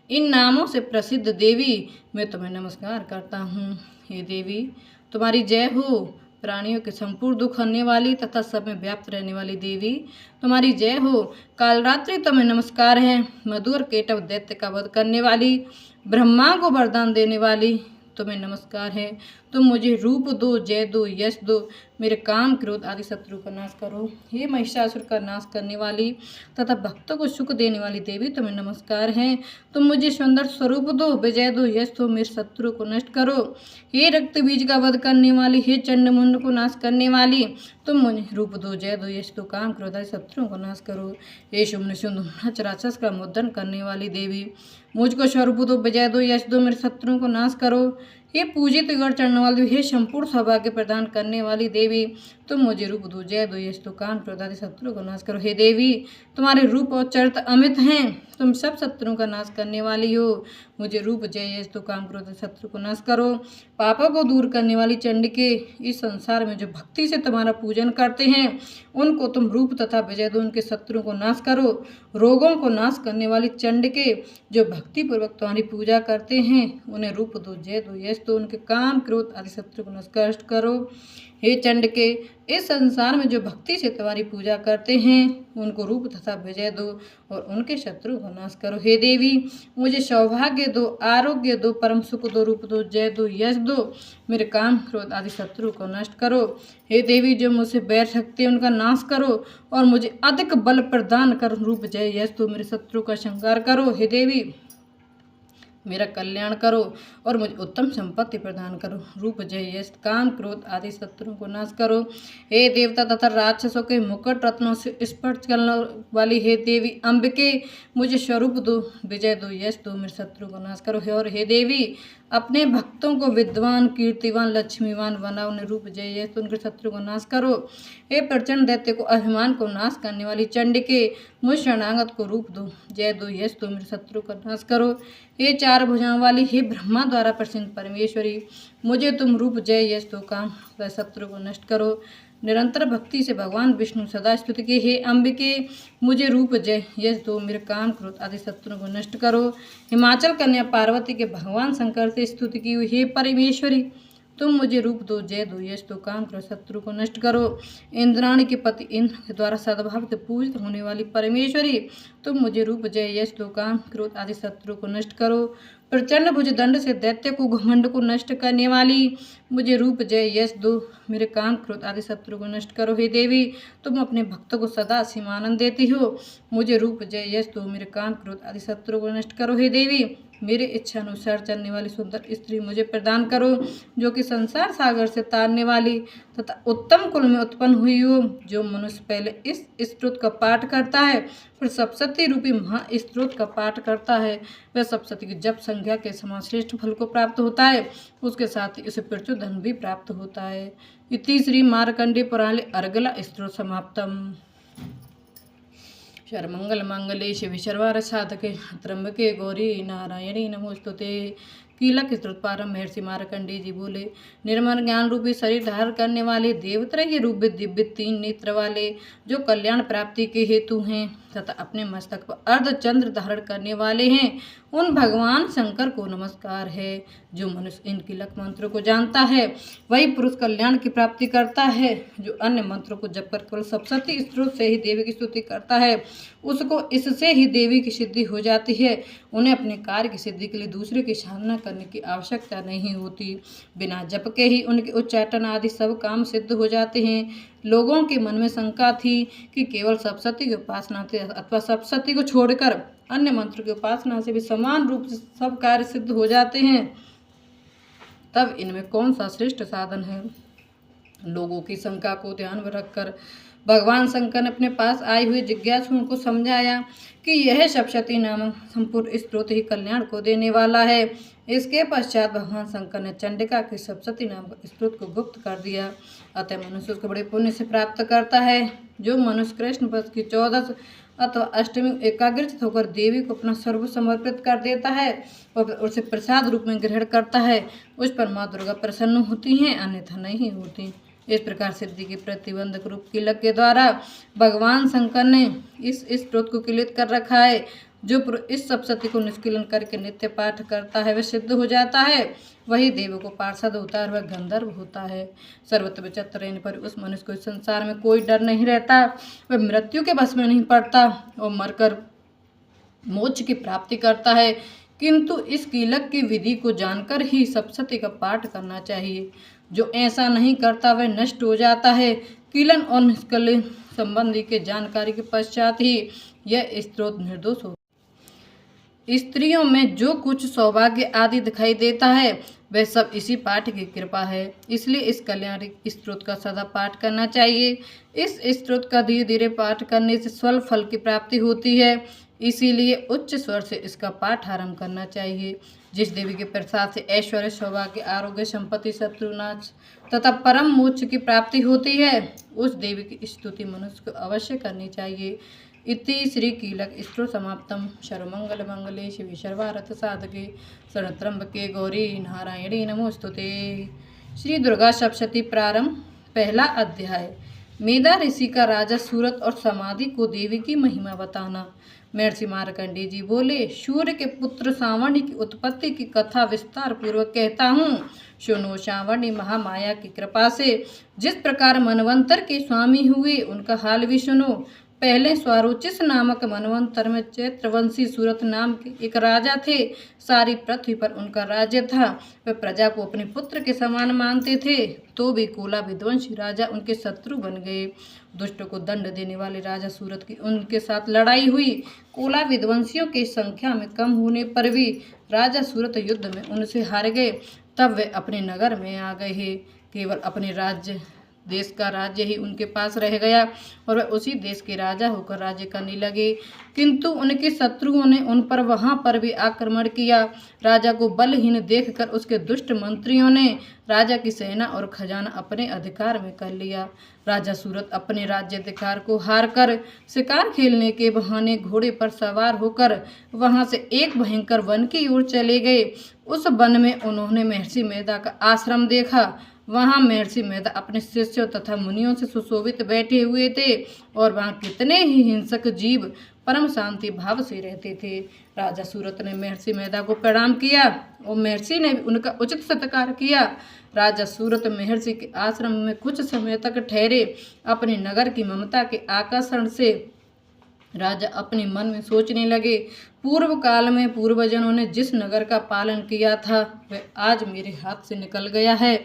A: इन नामों से प्रसिद्ध देवी मैं तुम्हें नमस्कार करता हूँ। हे देवी, तुम्हारी जय हो। प्राणियों के संपूर्ण दुख हरने वाली तथा सब में व्याप्त रहने वाली देवी तुम्हारी जय हो। कालरात्रि तुम्हें नमस्कार है। मधु और केटव दैत्य का वध करने वाली, ब्रह्मा को वरदान देने वाली तुम्हें नमस्कार है। तुम मुझे रूप दो, जय दो, यश दो, मेरे काम, क्रोध आदि शत्रु का नाश करो। हे महिषासुर का नाश करने वाली तथा भक्तों को सुख देने वाली देवी तुम्हें नमस्कार है। तुम मुझे सुंदर स्वरूप दो, विजय दो, यश दो, मेरे शत्रु को नष्ट करो। हे रक्त बीज का वध करने वाली, हे चंड मुंड को नाश करने वाली तुम मुझे रूप दो, जय दो, यश दो, काम, क्रोध आदि शत्रुओं को नाश करो। हे शुम्भ निशुंभ राक्षस का मुद्दन करने वाली देवी मुझको स्वरूप दो, विजय दो, यश दो, मेरे शत्रुओं को नाश करो। हे पूजित गढ़ चढ़ने वाली, हे संपूर्ण सौभाग्य प्रदान करने वाली देवी तुम मुझे रूप दो, जय दो, यश दो, काम, क्रोध आदि शत्रुओं को नाश करो। हे देवी, तुम्हारे रूप और चरित्र अमित हैं, तुम सब शत्रुओं का नाश करने वाली हो। मुझे रूप, जय, यश दो, काम, क्रोध आदि शत्रु को नाश करो। पापों को दूर करने वाली चंडिके, इस संसार में जो भक्ति से तुम्हारा पूजन करते हैं उनको तुम रूप तथा विजय दो, उनके शत्रुओं को नाश करो। रोगों को नाश करने वाली चंडिके, जो भक्ति पूर्वक तुम्हारी पूजा करते हैं उन्हें रूप दो, जय दो, यश दो, उनके काम, क्रोध आदि शत्रु को नष्ट करो। हे चंडिके, इस संसार में जो भक्ति से तुम्हारी पूजा करते हैं उनको रूप तथा विजय दो और उनके शत्रु को नाश करो। हे देवी, मुझे सौभाग्य दो, आरोग्य दो, परम सुख दो, रूप दो, जय दो, यश दो, मेरे काम, क्रोध आदि शत्रु को नष्ट करो। हे देवी, जो मुझसे बैर रखते हैं उनका नाश करो और मुझे अधिक बल प्रदान कर रूप, जय, यश दो, मेरे शत्रु का संहार करो। हे देवी, मेरा कल्याण करो और मुझे उत्तम संपत्ति प्रदान करो। रूप, जय, यश, काम, क्रोध आदि शत्रुओं को नाश करो। हे देवता तथा राक्षसों के मुकुट रत्नों से स्पर्श करने वाली हे देवी अंबिके, मुझे स्वरूप दो, विजय दो, यश दो, मेरे शत्रु को नाश करो। और हे देवी, अपने भक्तों को विद्वान, कीर्तिवान, लक्ष्मीवान बनाओ, उन्हें रूप, जय, यश, उनके शत्रु को नाश करो। हे प्रचंड दैत्य को, अभिमान को नाश करने वाली चंडिके, मुझ शरणागत को रूप दो, जय दो, यश दो, मेरे शत्रु का नाश करो। हे चार भुजाओं वाली, हे ब्रह्मा द्वारा प्रसिद्ध परमेश्वरी, मुझे तुम रूप, जय, यश दो, काम, वह शत्रु को नष्ट करो। निरंतर भक्ति से भगवान विष्णु सदा स्तुति के, हे अंबिके, मुझे रूप, जय, यश दो, मेरे काम, क्रोध आदि शत्रुओं को नष्ट करो। हिमाचल कन्या पार्वती के भगवान शंकर से स्तुति की हुई, हे परमेश्वरी, तुम मुझे रूप दो, जय दो, यश दो, काम, क्रोध शत्रु को नष्ट करो। इंद्राणी के पति इंद्र के द्वारा सद्भाव से पूजित होने वाली परमेश्वरी, तुम मुझे रूप, जय, यश दो, काम, क्रोध आदि शत्रु को नष्ट करो। प्रचंड भुज दंड से दैत्य को, घमंड को नष्ट करने वाली, मुझे रूप, जय, यश दो, मेरे काम, क्रोध आदि शत्रु को नष्ट करो। हे देवी, तुम अपने भक्तों को सदा सीमानंद देती हो, मुझे रूप, जय, यश दो, मेरे काम, क्रोध आदि शत्रु को नष्ट करो। हे देवी, मेरे इच्छा अनुसार चलने वाली सुंदर स्त्री मुझे प्रदान करो, जो कि संसार सागर से तारने वाली तथा उत्तम कुल में उत्पन्न हुई हो। जो मनुष्य पहले इस स्तोत्र का पाठ करता है फिर सप्तशती रूपी महास्तोत्र का पाठ करता है, वह सप्तशती की जप संख्या के समान श्रेष्ठ फल को प्राप्त होता है। उसके साथ ही उसे प्रचुर धन भी प्राप्त होता है। इति श्री मार्कंडे पुराणे अर्गला स्तोत्र समाप्तम। सर्वमंगल मंगले शिव सर्वार्थ साधके त्र्यंबके गौरी नारायणी नमोस्तुते। कीलक स्तोत्र प्रारंभ। महर्षि मार्कंडेय जी बोले, निर्मल ज्ञान रूपी शरीर धारण करने वाले, देवत्रय रूप दिव्य 3 नेत्र वाले, जो कल्याण प्राप्ति के हेतु हैं तथा अपने मस्तक पर अर्धचंद्र धारण करने वाले हैं, उन भगवान शंकर को नमस्कार है। जो मनुष्य इन कीलक मंत्रों को जानता है वही पुरुष कल्याण की प्राप्ति करता है। जो अन्य मंत्रों को जपकर केवल सप्तशती स्त्रोत से ही देवी की स्तुति करता है, उसको इससे ही देवी की सिद्धि हो जाती है। उन्हें अपने कार्य की सिद्धि के लिए दूसरे की साधना करने की आवश्यकता नहीं होती। बिना जप के ही उनके उच्चाटन आदि सब काम सिद्ध हो जाते हैं। लोगों के मन में शंका थी कि केवल सप्तशती की उपासना से अथवा सप्तशती को छोड़कर अन्य मंत्र की उपासना से भी समान रूप से सब कार्य सिद्ध हो जाते हैं, तब इनमें कौन सा श्रेष्ठ साधन है। लोगों की शंका को ध्यान में रखकर भगवान शंकर ने अपने पास आए हुए जिज्ञासुओं को समझाया कि यह सप्तशती नामक संपूर्ण स्तोत्र ही कल्याण को देने वाला है। इसके पश्चात भगवान शंकर ने चंडिका की सप्तशती नामक स्तोत्र को गुप्त कर दिया। अतः मनुष्य उसको बड़े पुण्य से प्राप्त करता है। जो मनुष्य कृष्ण पक्ष की 14 अथवा अष्टमी एकाग्रचित होकर देवी को अपना सर्व समर्पित कर देता है और उसे प्रसाद रूप में ग्रहण करता है, उस पर माँ दुर्गा प्रसन्न होती हैं, अन्यथा नहीं होती। इस प्रकार सिद्धि के प्रतिबंधक रूप कीलक के द्वारा भगवान शंकर ने इस स्तोत्र को किलित कर रखा है। जो इस सप्तशती को निष्किलन करके नित्य पाठ करता है वह सिद्ध हो जाता है, वही देवों को पार्षद होता है और वह गंधर्व होता है। सर्वत्र विचित्र रहने पर उस मनुष्य को इस संसार में कोई डर नहीं रहता, वह मृत्यु के बस में नहीं पड़ता और मरकर मोक्ष की प्राप्ति करता है। किंतु इस कीलक की विधि को जानकर ही सप्तशती का पाठ करना चाहिए। जो ऐसा नहीं करता वह नष्ट हो जाता है। कीलन और निष्कलन संबंधी के जानकारी के पश्चात ही यह स्तोत्र निर्दोष हो। स्त्रियों में जो कुछ सौभाग्य आदि दिखाई देता है वह सब इसी पाठ की कृपा है। इसलिए इस कल्याणी स्तोत्र का सदा पाठ करना चाहिए। इस स्तोत्र का धीरे धीरे पाठ करने से स्वल्प फल की प्राप्ति होती है, इसीलिए उच्च स्वर से इसका पाठ आरंभ करना चाहिए। जिस देवी के प्रसाद से ऐश्वर्य, सौभाग्य, आरोग्य, संपत्ति, शत्रुनाश तथा परम मोक्ष की प्राप्ति होती है, उस देवी की स्तुति मनुष्य को अवश्य करनी चाहिए। इति श्री कीलक स्तोत्र समाप्तम। सर्वमंगल मंगले शिवे सर्वार्थ साधके शरणत्र्यंबके गौरी नारायणी नमोस्तुते। श्री दुर्गा सप्तशती प्रारंभ। पहला अध्याय। मेधा ऋषि का राजा सूरत और समाधि को देवी की महिमा बताना। महर्षि मार्कंडेय जी बोले, सूर्य के पुत्र सावर्णी की उत्पत्ति की कथा विस्तार पूर्वक कहता हूँ। सुनो। सावर्णी महामाया की कृपा से जिस प्रकार मनवंतर के स्वामी हुए उनका हाल भी सुनो। पहले स्वारोचिस नामक मनवंतर में चैत्रवंशी सूरत नाम के एक राजा थे। सारी पृथ्वी पर उनका राज्य था। वे प्रजा को अपने पुत्र के समान मानते थे, तो भी कोला विध्वंसी राजा उनके शत्रु बन गए। दुष्ट को दंड देने वाले राजा सूरत की उनके साथ लड़ाई हुई। कोला विध्वंसियों की संख्या में कम होने पर भी राजा सूरत युद्ध में उनसे हार गए। तब वे अपने नगर में आ गए। केवल अपने देश का राज्य ही उनके पास रह गया और वह उसी देश के राजा होकर राज्य करने लगे। किंतु उनके शत्रुओं ने उन पर वहां पर भी आक्रमण किया। राजा को बलहीन देखकर उसके दुष्ट मंत्रियों ने राजा की सेना और खजाना अपने अधिकार में कर लिया। राजा सूरत अपने राज्याधिकार को हार कर शिकार खेलने के बहाने घोड़े पर सवार होकर वहां से एक भयंकर वन की ओर चले गए। उस वन में उन्होंने महर्षि मेधा का आश्रम देखा। वहां महर्षि मेधा अपने शिष्यों तथा मुनियों से सुशोभित बैठे हुए थे और वहां कितने ही हिंसक जीव परम शांति भाव से रहते थे। राजा सूरत ने महर्षि मेधा को प्रणाम किया और महर्षि ने भी उनका उचित सत्कार किया। राजा सूरत महर्षि के आश्रम में कुछ समय तक ठहरे। अपने नगर की ममता के आकर्षण से राजा अपने मन में सोचने लगे, पूर्व काल में पूर्वजनों ने जिस नगर का पालन किया था वह आज मेरे हाथ से निकल गया है।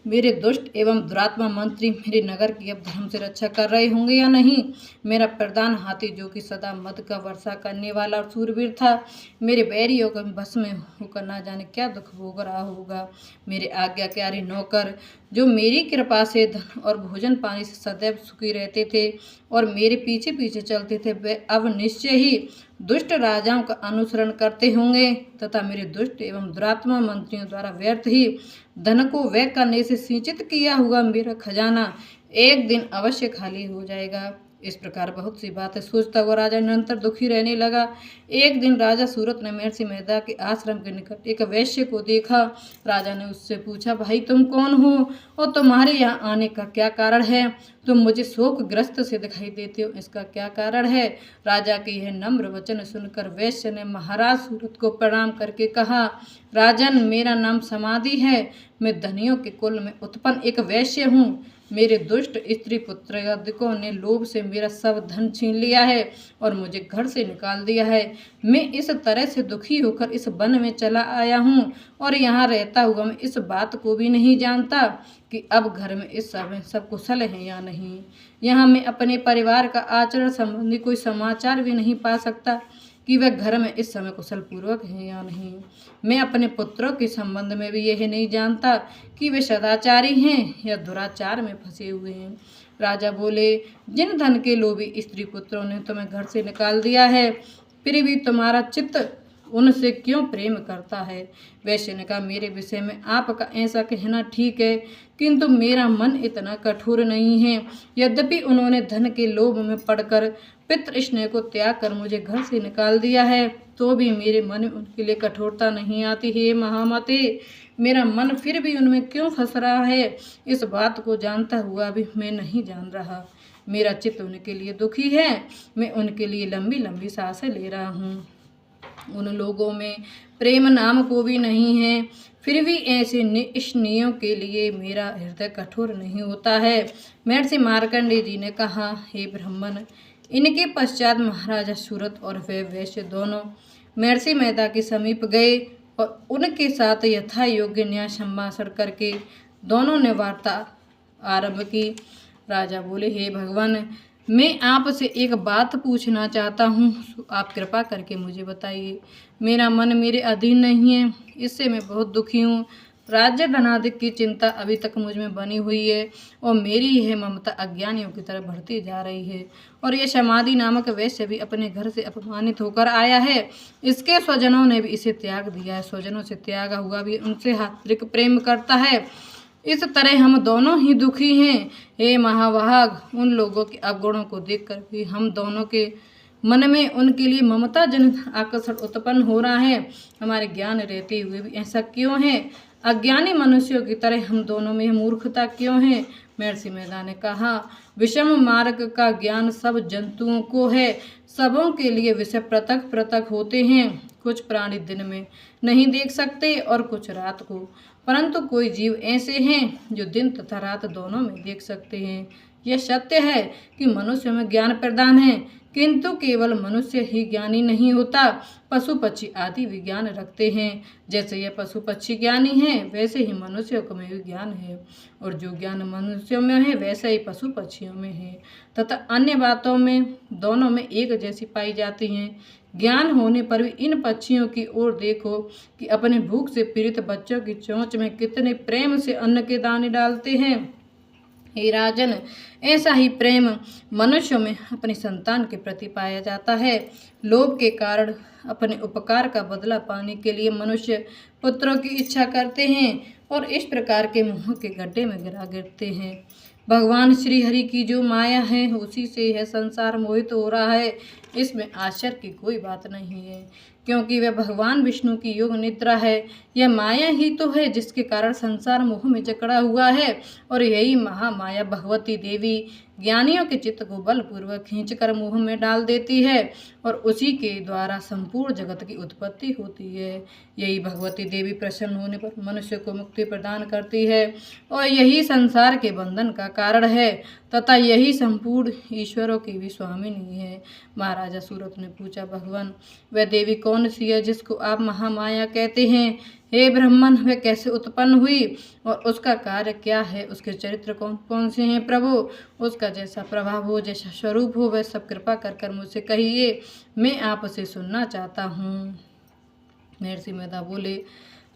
A: मेरे दुष्ट एवं दुरात्मा मंत्री मेरे नगर की अब धर्म से रक्षा कर रहे होंगे या नहीं। मेरा प्रधान हाथी जो कि सदा मद का वर्षा करने वाला और सूरवीर था, मेरे बैरियों के बस में होकर ना जाने क्या दुख भोग रहा होगा। मेरे आज्ञाकारी नौकर जो मेरी कृपा से धन और भोजन पानी से सदैव सुखी रहते थे और मेरे पीछे पीछे चलते थे, वे अब निश्चय ही दुष्ट राजाओं का अनुसरण करते होंगे तथा मेरे दुष्ट एवं दुरात्मा मंत्रियों द्वारा व्यर्थ ही धन को व्यय करने से सिंचित किया हुआ मेरा खजाना एक दिन अवश्य खाली हो जाएगा। इस प्रकार बहुत सी बातें सोचता हुआ राजा निरंतर दुखी रहने लगा। एक दिन राजा सूरत ने महर्षि मेधा के आश्रम के निकट एक वैश्य को देखा। राजा ने उससे पूछा, भाई तुम कौन हो और तुम्हारे यहाँ आने का क्या कारण है? तुम मुझे शोकग्रस्त से दिखाई देते हो, इसका क्या कारण है? राजा के यह नम्र वचन सुनकर वैश्य ने महाराज सूरत को प्रणाम करके कहा, राजन, मेरा नाम समाधि है। मैं धनियों के कुल में उत्पन्न एक वैश्य हूँ। मेरे दुष्ट स्त्री पुत्रादिकों ने लोभ से मेरा सब धन छीन लिया है और मुझे घर से निकाल दिया है। मैं इस तरह से दुखी होकर इस वन में चला आया हूँ और यहाँ रहता हुआ मैं इस बात को भी नहीं जानता कि अब घर में इस समय सब कुशल है या नहीं। यहाँ मैं अपने परिवार का आचरण संबंधी कोई समाचार भी नहीं पा सकता कि वह घर में इस समय कुशल पूर्वक है या नहीं। मैं अपने पुत्रों के संबंध में भी यह नहीं जानता कि वे सदाचारी हैं या दुराचार में फंसे हुए हैं। राजा बोले, जिन धन के लोभी स्त्री पुत्रों ने तुम्हें घर से निकाल दिया है, फिर भी तुम्हारा चित्त उनसे क्यों प्रेम करता है? वैश्य ने कहा, मेरे विषय में आपका ऐसा कहना ठीक है, किंतु मेरा मन इतना कठोर नहीं है। यद्यपि उन्होंने धन के लोभ में पड़कर पितृ स्नेह को त्याग कर मुझे घर से निकाल दिया है, तो भी मेरे मन में उनके लिए कठोरता नहीं आती। हे महामते, मेरा मन फिर भी उनमें क्यों फंस रहा है, इस बात को जानता हुआ भी मैं नहीं जान रहा। मेरा चित्त उनके लिए दुखी है। मैं उनके लिए लंबी लंबी सांसें ले रहा हूँ। उन लोगों में प्रेम नाम को भी नहीं है, फिर भी ऐसे निष्ठियों के लिए मेरा हृदय कठोर नहीं होता है। महर्षि मार्कंडेय जी ने कहा, हे ब्राह्मण, इनके पश्चात महाराजा सूरत और वे वैश्य दोनों महर्षि मेधा के समीप गए और उनके साथ यथा योग्य न्याय संभाषण करके दोनों ने वार्ता आरंभ की। राजा बोले, हे भगवान, मैं आपसे एक बात पूछना चाहता हूँ, आप कृपा करके मुझे बताइए। मेरा मन मेरे अधीन नहीं है, इससे मैं बहुत दुखी हूँ। राज्य धनाधिक की चिंता अभी तक मुझ में बनी हुई है और मेरी यह ममता अज्ञानियों की तरह बढ़ती जा रही है। और यह समाधि नामक वैश्य भी अपने घर से अपमानित होकर आया है। इसके स्वजनों ने भी इसे त्याग दिया है। स्वजनों से त्यागा हुआ भी उनसे हार्दिक प्रेम करता है। इस तरह हम दोनों ही दुखी हैं। हे महाभाग, उन लोगों के अवगुणों को देखकर भी हम दोनों के मन में उनके लिए ममता जनक आकर्षण उत्पन्न हो रहा है। हमारे ज्ञान रहते हुए भी ऐसा क्यों है? अज्ञानी मनुष्यों की तरह हम दोनों में मूर्खता क्यों है? महर्षि मेधा ने कहा, विषम मार्ग का ज्ञान सब जंतुओं को है। सबों के लिए विषय पृथक पृथक होते हैं। कुछ प्राणी दिन में नहीं देख सकते और कुछ रात को, परंतु कोई जीव ऐसे हैं जो दिन तथा रात दोनों में देख सकते हैं। यह सत्य है कि मनुष्य में ज्ञान प्रदान है, किंतु केवल मनुष्य ही ज्ञानी नहीं होता। पशु पक्षी आदि विज्ञान रखते हैं। जैसे यह पशु पक्षी ज्ञानी हैं, वैसे ही मनुष्यों में भी ज्ञान है, और जो ज्ञान मनुष्यों में है वैसे ही पशु पक्षियों में है, तथा अन्य बातों में दोनों में एक जैसी पाई जाती हैं। ज्ञान होने पर भी इन पक्षियों की ओर देखो कि अपने भूख से पीड़ित बच्चों की चोंच में कितने प्रेम से अन्न के दाने डालते हैं। हे राजन, ऐसा ही प्रेम मनुष्यों में अपनी संतान के प्रति पाया जाता है। लोभ के कारण अपने उपकार का बदला पाने के लिए मनुष्य पुत्रों की इच्छा करते हैं और इस प्रकार के मोह के गड्ढे में गिरते हैं। भगवान श्री हरि की जो माया है, उसी से यह संसार मोहित हो रहा है। इसमें आश्चर्य की कोई बात नहीं है, क्योंकि वह भगवान विष्णु की योग निद्रा है। यह माया ही तो है जिसके कारण संसार मोह में जकड़ा हुआ है, और यही महामाया भगवती देवी ज्ञानियों के चित्त को बलपूर्वक खींचकर मोह में डाल देती है और उसी के द्वारा संपूर्ण जगत की उत्पत्ति होती है। यही भगवती देवी प्रसन्न होने पर मनुष्य को मुक्ति प्रदान करती है और यही संसार के बंधन का कारण है, तथा यही संपूर्ण ईश्वरों की भी स्वामिनी है। महाराजा सूरत ने पूछा, भगवान, वह देवी कौन सी है जिसको आप महामाया कहते हैं? हे ब्राह्मण, वह कैसे उत्पन्न हुई और उसका कार्य क्या है? उसके चरित्र कौन कौन से हैं प्रभु? उसका जैसा प्रभाव हो, जैसा स्वरूप हो, वह सब कृपा कर मुझसे कहिए, मैं आपसे सुनना चाहता हूँ। महर्षि मेधा बोले,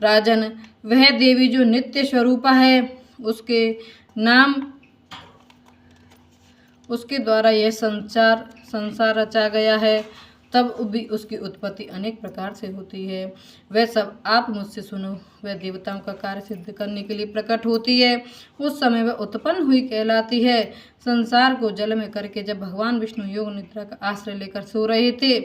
A: राजन, वह देवी जो नित्य स्वरूपा है, उसके नाम उसके द्वारा यह संसार रचा गया है, तब भी उसकी उत्पत्ति अनेक प्रकार से होती है। वह सब आप मुझसे सुनो। वह देवताओं का कार्य सिद्ध करने के लिए प्रकट होती है, उस समय वह उत्पन्न हुई कहलाती है। संसार को जल में करके जब भगवान विष्णु योग निद्रा का आश्रय लेकर सो रहे थे,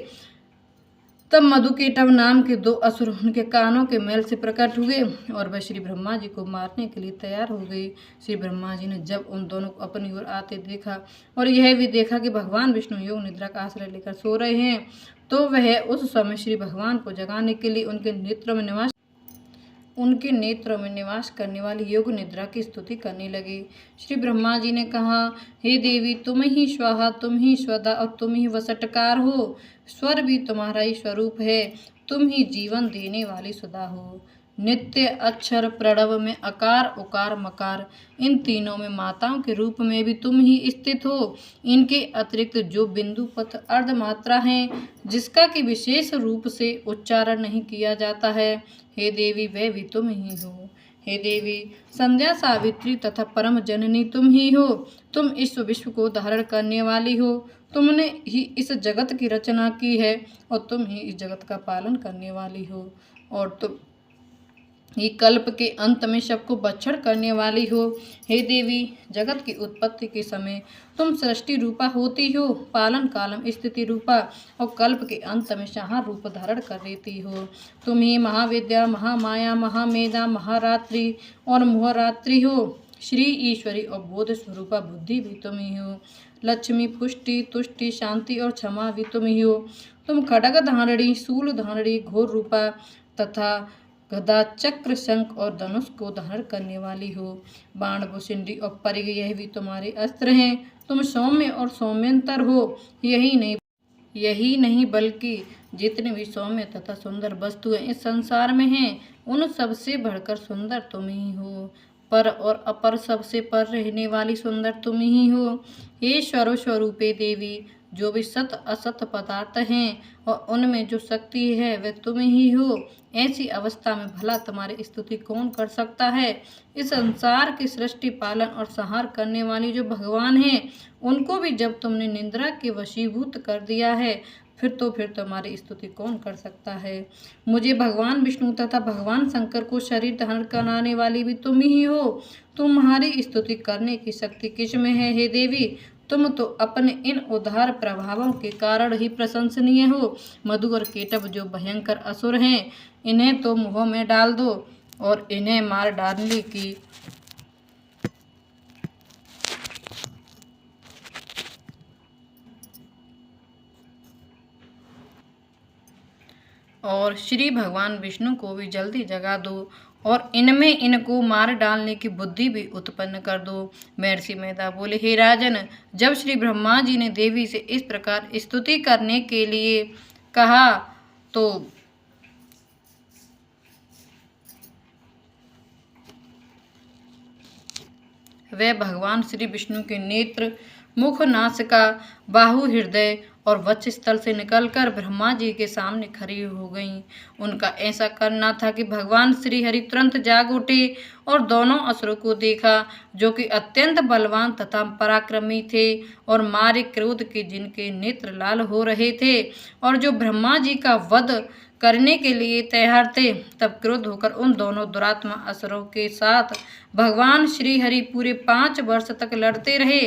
A: तब मधुकेटव नाम के दो असुर उनके कानों के मैल से प्रकट हुए और वह श्री ब्रह्मा जी को मारने के लिए तैयार हो गई। श्री ब्रह्मा जी ने जब उन दोनों को अपनी ओर आते देखा और यह भी देखा कि भगवान विष्णु योग निद्रा का आश्रय लेकर सो रहे हैं, तो वह उस समय श्री भगवान को जगाने के लिए उनके नेत्रों में निवास करने वाली योग निद्रा की स्तुति करने लगे। श्री ब्रह्मा जी ने कहा, हे देवी, तुम ही स्वाहा, तुम ही स्वदा और तुम ही वसटकार हो। स्वर भी तुम्हारा ही स्वरूप है, तुम ही जीवन देने वाली सुधा हो। नित्य अक्षर प्रणव में अकार उकार मकार, इन तीनों में माताओं के रूप में भी तुम ही स्थित हो। इनके अतिरिक्त जो बिंदु पथ अर्धमात्रा हैं, जिसका कि विशेष रूप से उच्चारण नहीं किया जाता है, हे देवी, वह भी तुम ही हो। हे देवी, संध्या सावित्री तथा परम जननी तुम ही हो। तुम इस विश्व को धारण करने वाली हो। तुमने ही इस जगत की रचना की है और तुम ही इस जगत का पालन करने वाली हो, और तुम ही कल्प के अंत में सबको भक्षण करने वाली हो। हे देवी, जगत की उत्पत्ति के समय तुम सृष्टि रूपा होती हो, पालन कालम स्थिति रूपा, और कल्प के अंत में संहार रूप धारण कर लेती हो। तुम ही महाविद्या, महामाया, महामेधा, महारात्रि और मोहरात्रि हो। श्री ईश्वरी और बोध स्वरूपा बुद्धि भी तुम ही हो। लक्ष्मी, पुष्टि, तुष्टि, शांति और क्षमा भी तुम ही हो। तुम खड्ग धारणी, शूल धारणी, घोर रूपा तथा गदा, चक्र, शंख और धनुष को धारण करने वाली हो। बाण, भुसुंडी और परिग, यह भी तुम्हारे अस्त्र हैं। तुम सौम्य और सौम्यंतर हो। यही नहीं बल्कि जितने भी सौम्य तथा सुंदर वस्तुएं इस संसार में हैं, उन सबसे बढ़कर सुंदर तुम ही हो। पर और अपर सबसे पर रहने वाली सुंदर तुम ही हो। हे स्वरूपे देवी, जो भी सत असत पदार्थ हैं और उनमें जो शक्ति है, वह तुम ही हो। ऐसी अवस्था में भला तुम्हारी स्तुति कौन कर सकता है। इस संसार की सृष्टि, पालन और संहार करने वाली जो भगवान हैं, उनको भी जब तुमने निंद्रा के वशीभूत कर दिया है, फिर तुम्हारी स्तुति कौन कर सकता है। मुझे भगवान विष्णु तथा भगवान शंकर को शरीर धारण कराने वाली भी तुम ही हो। तुम्हारी स्तुति करने की शक्ति किस में है, हे देवी। तुम तो अपने इन उदार प्रभावों के कारण ही प्रशंसनीय हो। मधु और केटव जो भयंकर असुर हैं, इन्हें तो मुँह में डाल दो और इन्हें मार डालने की और श्री भगवान विष्णु को भी जल्दी जगा दो और इनमें इनको मार डालने की बुद्धि भी उत्पन्न कर दो। महर्षि मेधा बोले, हे राजन, जब श्री ब्रह्मा जी ने देवी से इस प्रकार स्तुति करने के लिए कहा, तो वह भगवान श्री विष्णु के नेत्र, मुख, नासिका, बाहु, हृदय और वक्षस्थल से निकलकर ब्रह्मा जी के सामने खड़ी हो गईं। उनका ऐसा करना था कि भगवान श्री हरि तुरंत जाग उठे और दोनों असुरों को देखा, जो कि अत्यंत बलवान तथा पराक्रमी थे और मारे क्रोध के जिनके नेत्र लाल हो रहे थे और जो ब्रह्मा जी का वध करने के लिए तैयार थे। तब क्रोध होकर उन दोनों दुरात्मा असुरों के साथ भगवान श्री हरि पूरे 5 वर्ष तक लड़ते रहे।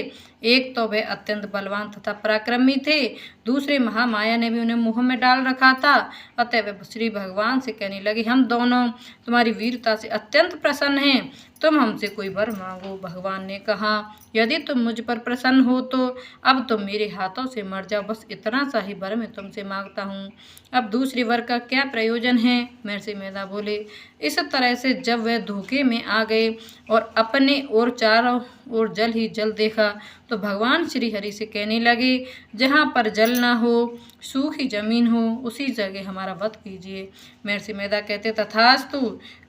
A: एक तो वे अत्यंत बलवान तथा पराक्रमी थे, दूसरे महामाया ने भी उन्हें मुंह में डाल रखा था। अतः वे श्री भगवान से कहने लगे, हम दोनों तुम्हारी वीरता से अत्यंत प्रसन्न हैं, तुम हमसे कोई वर मांगो। भगवान ने कहा, यदि तुम मुझ पर प्रसन्न हो तो अब तुम मेरे हाथों से मर जाओ, बस इतना सा ही वर मैं तुमसे मांगता हूँ। अब दूसरी वर का क्या प्रयोजन है। महर्षि मेधा बोले, इस तरह से जब वह धोखे में आ गए और अपने और चारों ओर जल ही जल देखा, तो भगवान श्री हरि से कहने लगे, जहाँ पर जल ना हो, सूखी जमीन हो, उसी जगह हमारा वध कीजिए। महर्षि मेधा कहते, तथास्तु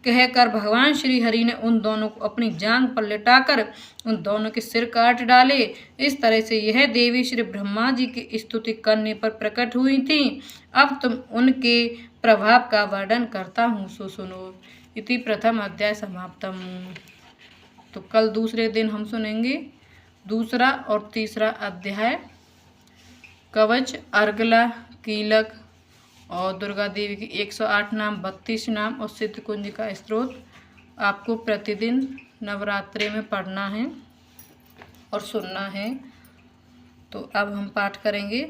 A: कहकर भगवान श्री हरि ने उन दोनों को अपनी जांघ पर लिटाकर उन दोनों के सिर काट डाले। इस तरह से यह देवी श्री ब्रह्मा जी की स्तुति करने पर प्रकट हुई थी। अब तुम उनके प्रभाव का वर्णन करता हूँ, सो सुनो। इति प्रथम अध्याय समाप्तम। तो कल दूसरे दिन हम सुनेंगे दूसरा और तीसरा अध्याय, कवच, अर्गला, कीलक और दुर्गा देवी की 108 नाम, 32 नाम और सिद्ध कुंज का स्त्रोत आपको प्रतिदिन नवरात्रि में पढ़ना है और सुनना है। तो अब हम पाठ करेंगे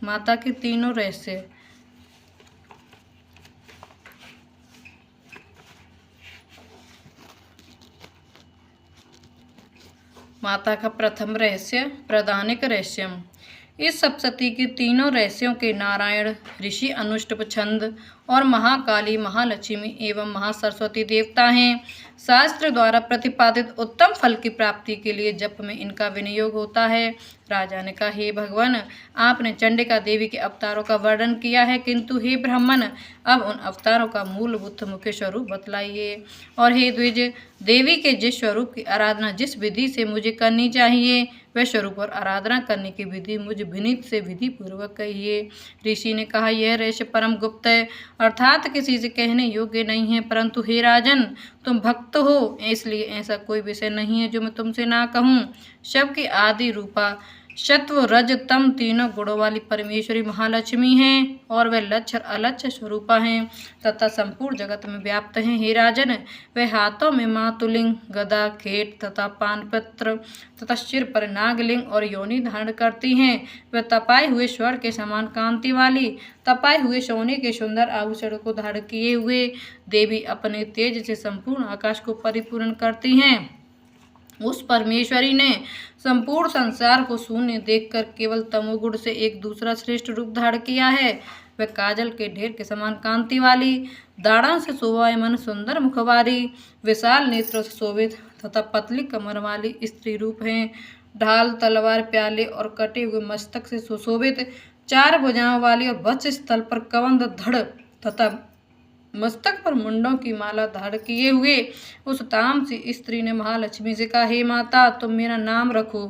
A: माता के तीनों रहस्य। माता का प्रथम रहस्य, प्रधानिक रहस्यम। इस सप्तशती के तीनों रहस्यों के नारायण, ऋषि अनुष्टुप, छंद और महाकाली, महालक्ष्मी एवं महासरस्वती देवता हैं। शास्त्र द्वारा प्रतिपादित उत्तम फल की प्राप्ति के लिए जप में इनका विनियोग होता है। राजा ने कहा, हे भगवान, आपने चंडिका देवी के अवतारों का वर्णन किया है, किंतु हे ब्राह्मण, अब उन अवतारों का मूलभूत मुख्य स्वरूप बतलाइए। और हे द्विज, देवी के जिस स्वरूप की आराधना जिस विधि से मुझे करनी चाहिए, वह स्वरूप और आराधना करने की विधि मुझे विनीत से विधि पूर्वक कहिए। ऋषि ने कहा, यह रहस्य परम गुप्त है, अर्थात किसी से कहने योग्य नहीं है, परंतु हे राजन, तुम भक्त हो, इसलिए ऐसा कोई विषय नहीं है जो मैं तुमसे ना कहूँ। शव की आदि रूपा सत्व रज तम तीनों गुणों वाली परमेश्वरी महालक्ष्मी हैं और वे लक्ष्य अलक्ष्य स्वरूपा हैं तथा संपूर्ण जगत में व्याप्त हैं। हे राजन, वे हाथों में मातुलिंग, गदा, खेट तथा पानपत्र तथा सिर पर नागलिंग और योनि धारण करती हैं। वे तपाए हुए स्वर्ण के समान कांति वाली, तपाए हुए सोने के सुंदर आभूषण को धारण किए हुए देवी अपने तेज से संपूर्ण आकाश को परिपूर्ण करती हैं। उस परमेश्वरी ने संपूर्ण संसार को शून्य देखकर केवल तमोगुण से एक दूसरा श्रेष्ठ रूप धारण किया है। वह काजल के ढेर के समान कांति वाली, दाढ़ों से शोभायमान सुंदर मुखवारी, विशाल नेत्रों से शोभित तथा पतली कमर वाली स्त्री रूप हैं। ढाल, तलवार, प्याले और कटे हुए मस्तक से सुशोभित, चार भुजाओं वाली और वक्ष स्थल पर कबंध धड़ तथा मस्तक पर मुंडों की माला धारण किए हुए उस तामसी स्त्री ने महालक्ष्मी से कहा, हे माता, तुम मेरा नाम रखो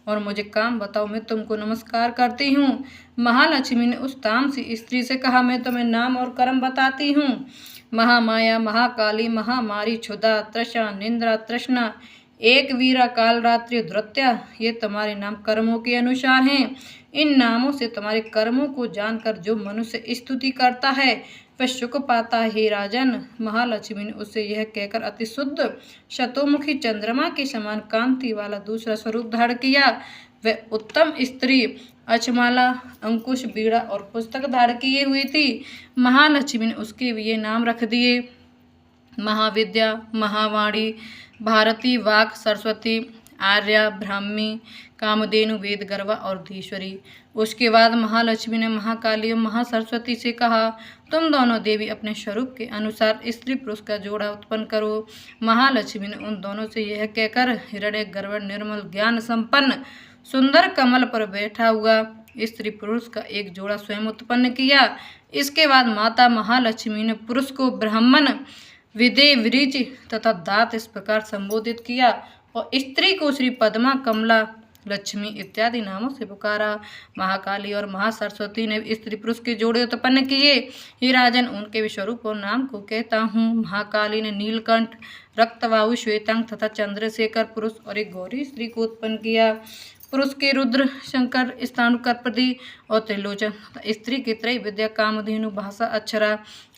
A: और मुझे काम बताओ, मैं तुमको नमस्कार करती हूँ। महालक्ष्मी ने उस तामसी स्त्री से कहा, मैं तुम्हें नाम और कर्म बताती हूँ। महामाया, महाकाली, महामारी, क्षुधा, तृषा, निंद्रा, तृष्णा, एक वीरा, काल रात्रि, धृत्या, ये तुम्हारे नाम कर्मों के अनुसार हैं। इन नामों से तुम्हारे कर्मों को जानकर जो मनुष्य स्तुति करता है वह सुख पाता है। हे राजन, महालक्ष्मी ने उससे यह कहकर अति शुद्ध शतोमुखी चंद्रमा के समान कांति वाला दूसरा स्वरूप धारण किया। वह उत्तम स्त्री अचमाला, अंकुश, बीड़ा और पुस्तक धारण किए हुई थी। महालक्ष्मी ने उसके ये नाम रख दिए, महाविद्या, महावाणी, भारती, वाक, सरस्वती, आर्या, ब्राह्मी, कामधेनु, वेद गर्वा और धीश्वरी। उसके बाद महालक्ष्मी ने महाकाली और महासरस्वती से कहा, तुम दोनों देवी अपने स्वरूप के अनुसार स्त्री पुरुष का जोड़ा उत्पन्न करो। महालक्ष्मी ने उन दोनों से यह कहकर हिरण्य गर्भ, निर्मल, ज्ञान संपन्न, सुंदर कमल पर बैठा हुआ स्त्री पुरुष का एक जोड़ा स्वयं उत्पन्न किया। इसके बाद माता महालक्ष्मी ने पुरुष को ब्राह्मण, विदे, विरिच तथा दात इस प्रकार संबोधित किया और स्त्री को श्री पद्मा, कमला, लक्ष्मी इत्यादि नामों से पुकारा। महाकाली और महासरस्वती ने स्त्री पुरुष के जोड़े उत्पन्न किए। हे राजन, उनके विश्वरूप और नाम को कहता हूँ। महाकाली ने नीलकंठ, रक्तवाहु, श्वेतांग तथा चंद्रशेखर पुरुष और एक गौरी स्त्री को उत्पन्न किया। पुरुष के रुद्र, शंकर, स्थाणुकर्पदी और त्रिलोचन, स्त्री के त्रय विद्या, कामधेनु, भाषा, अक्षरा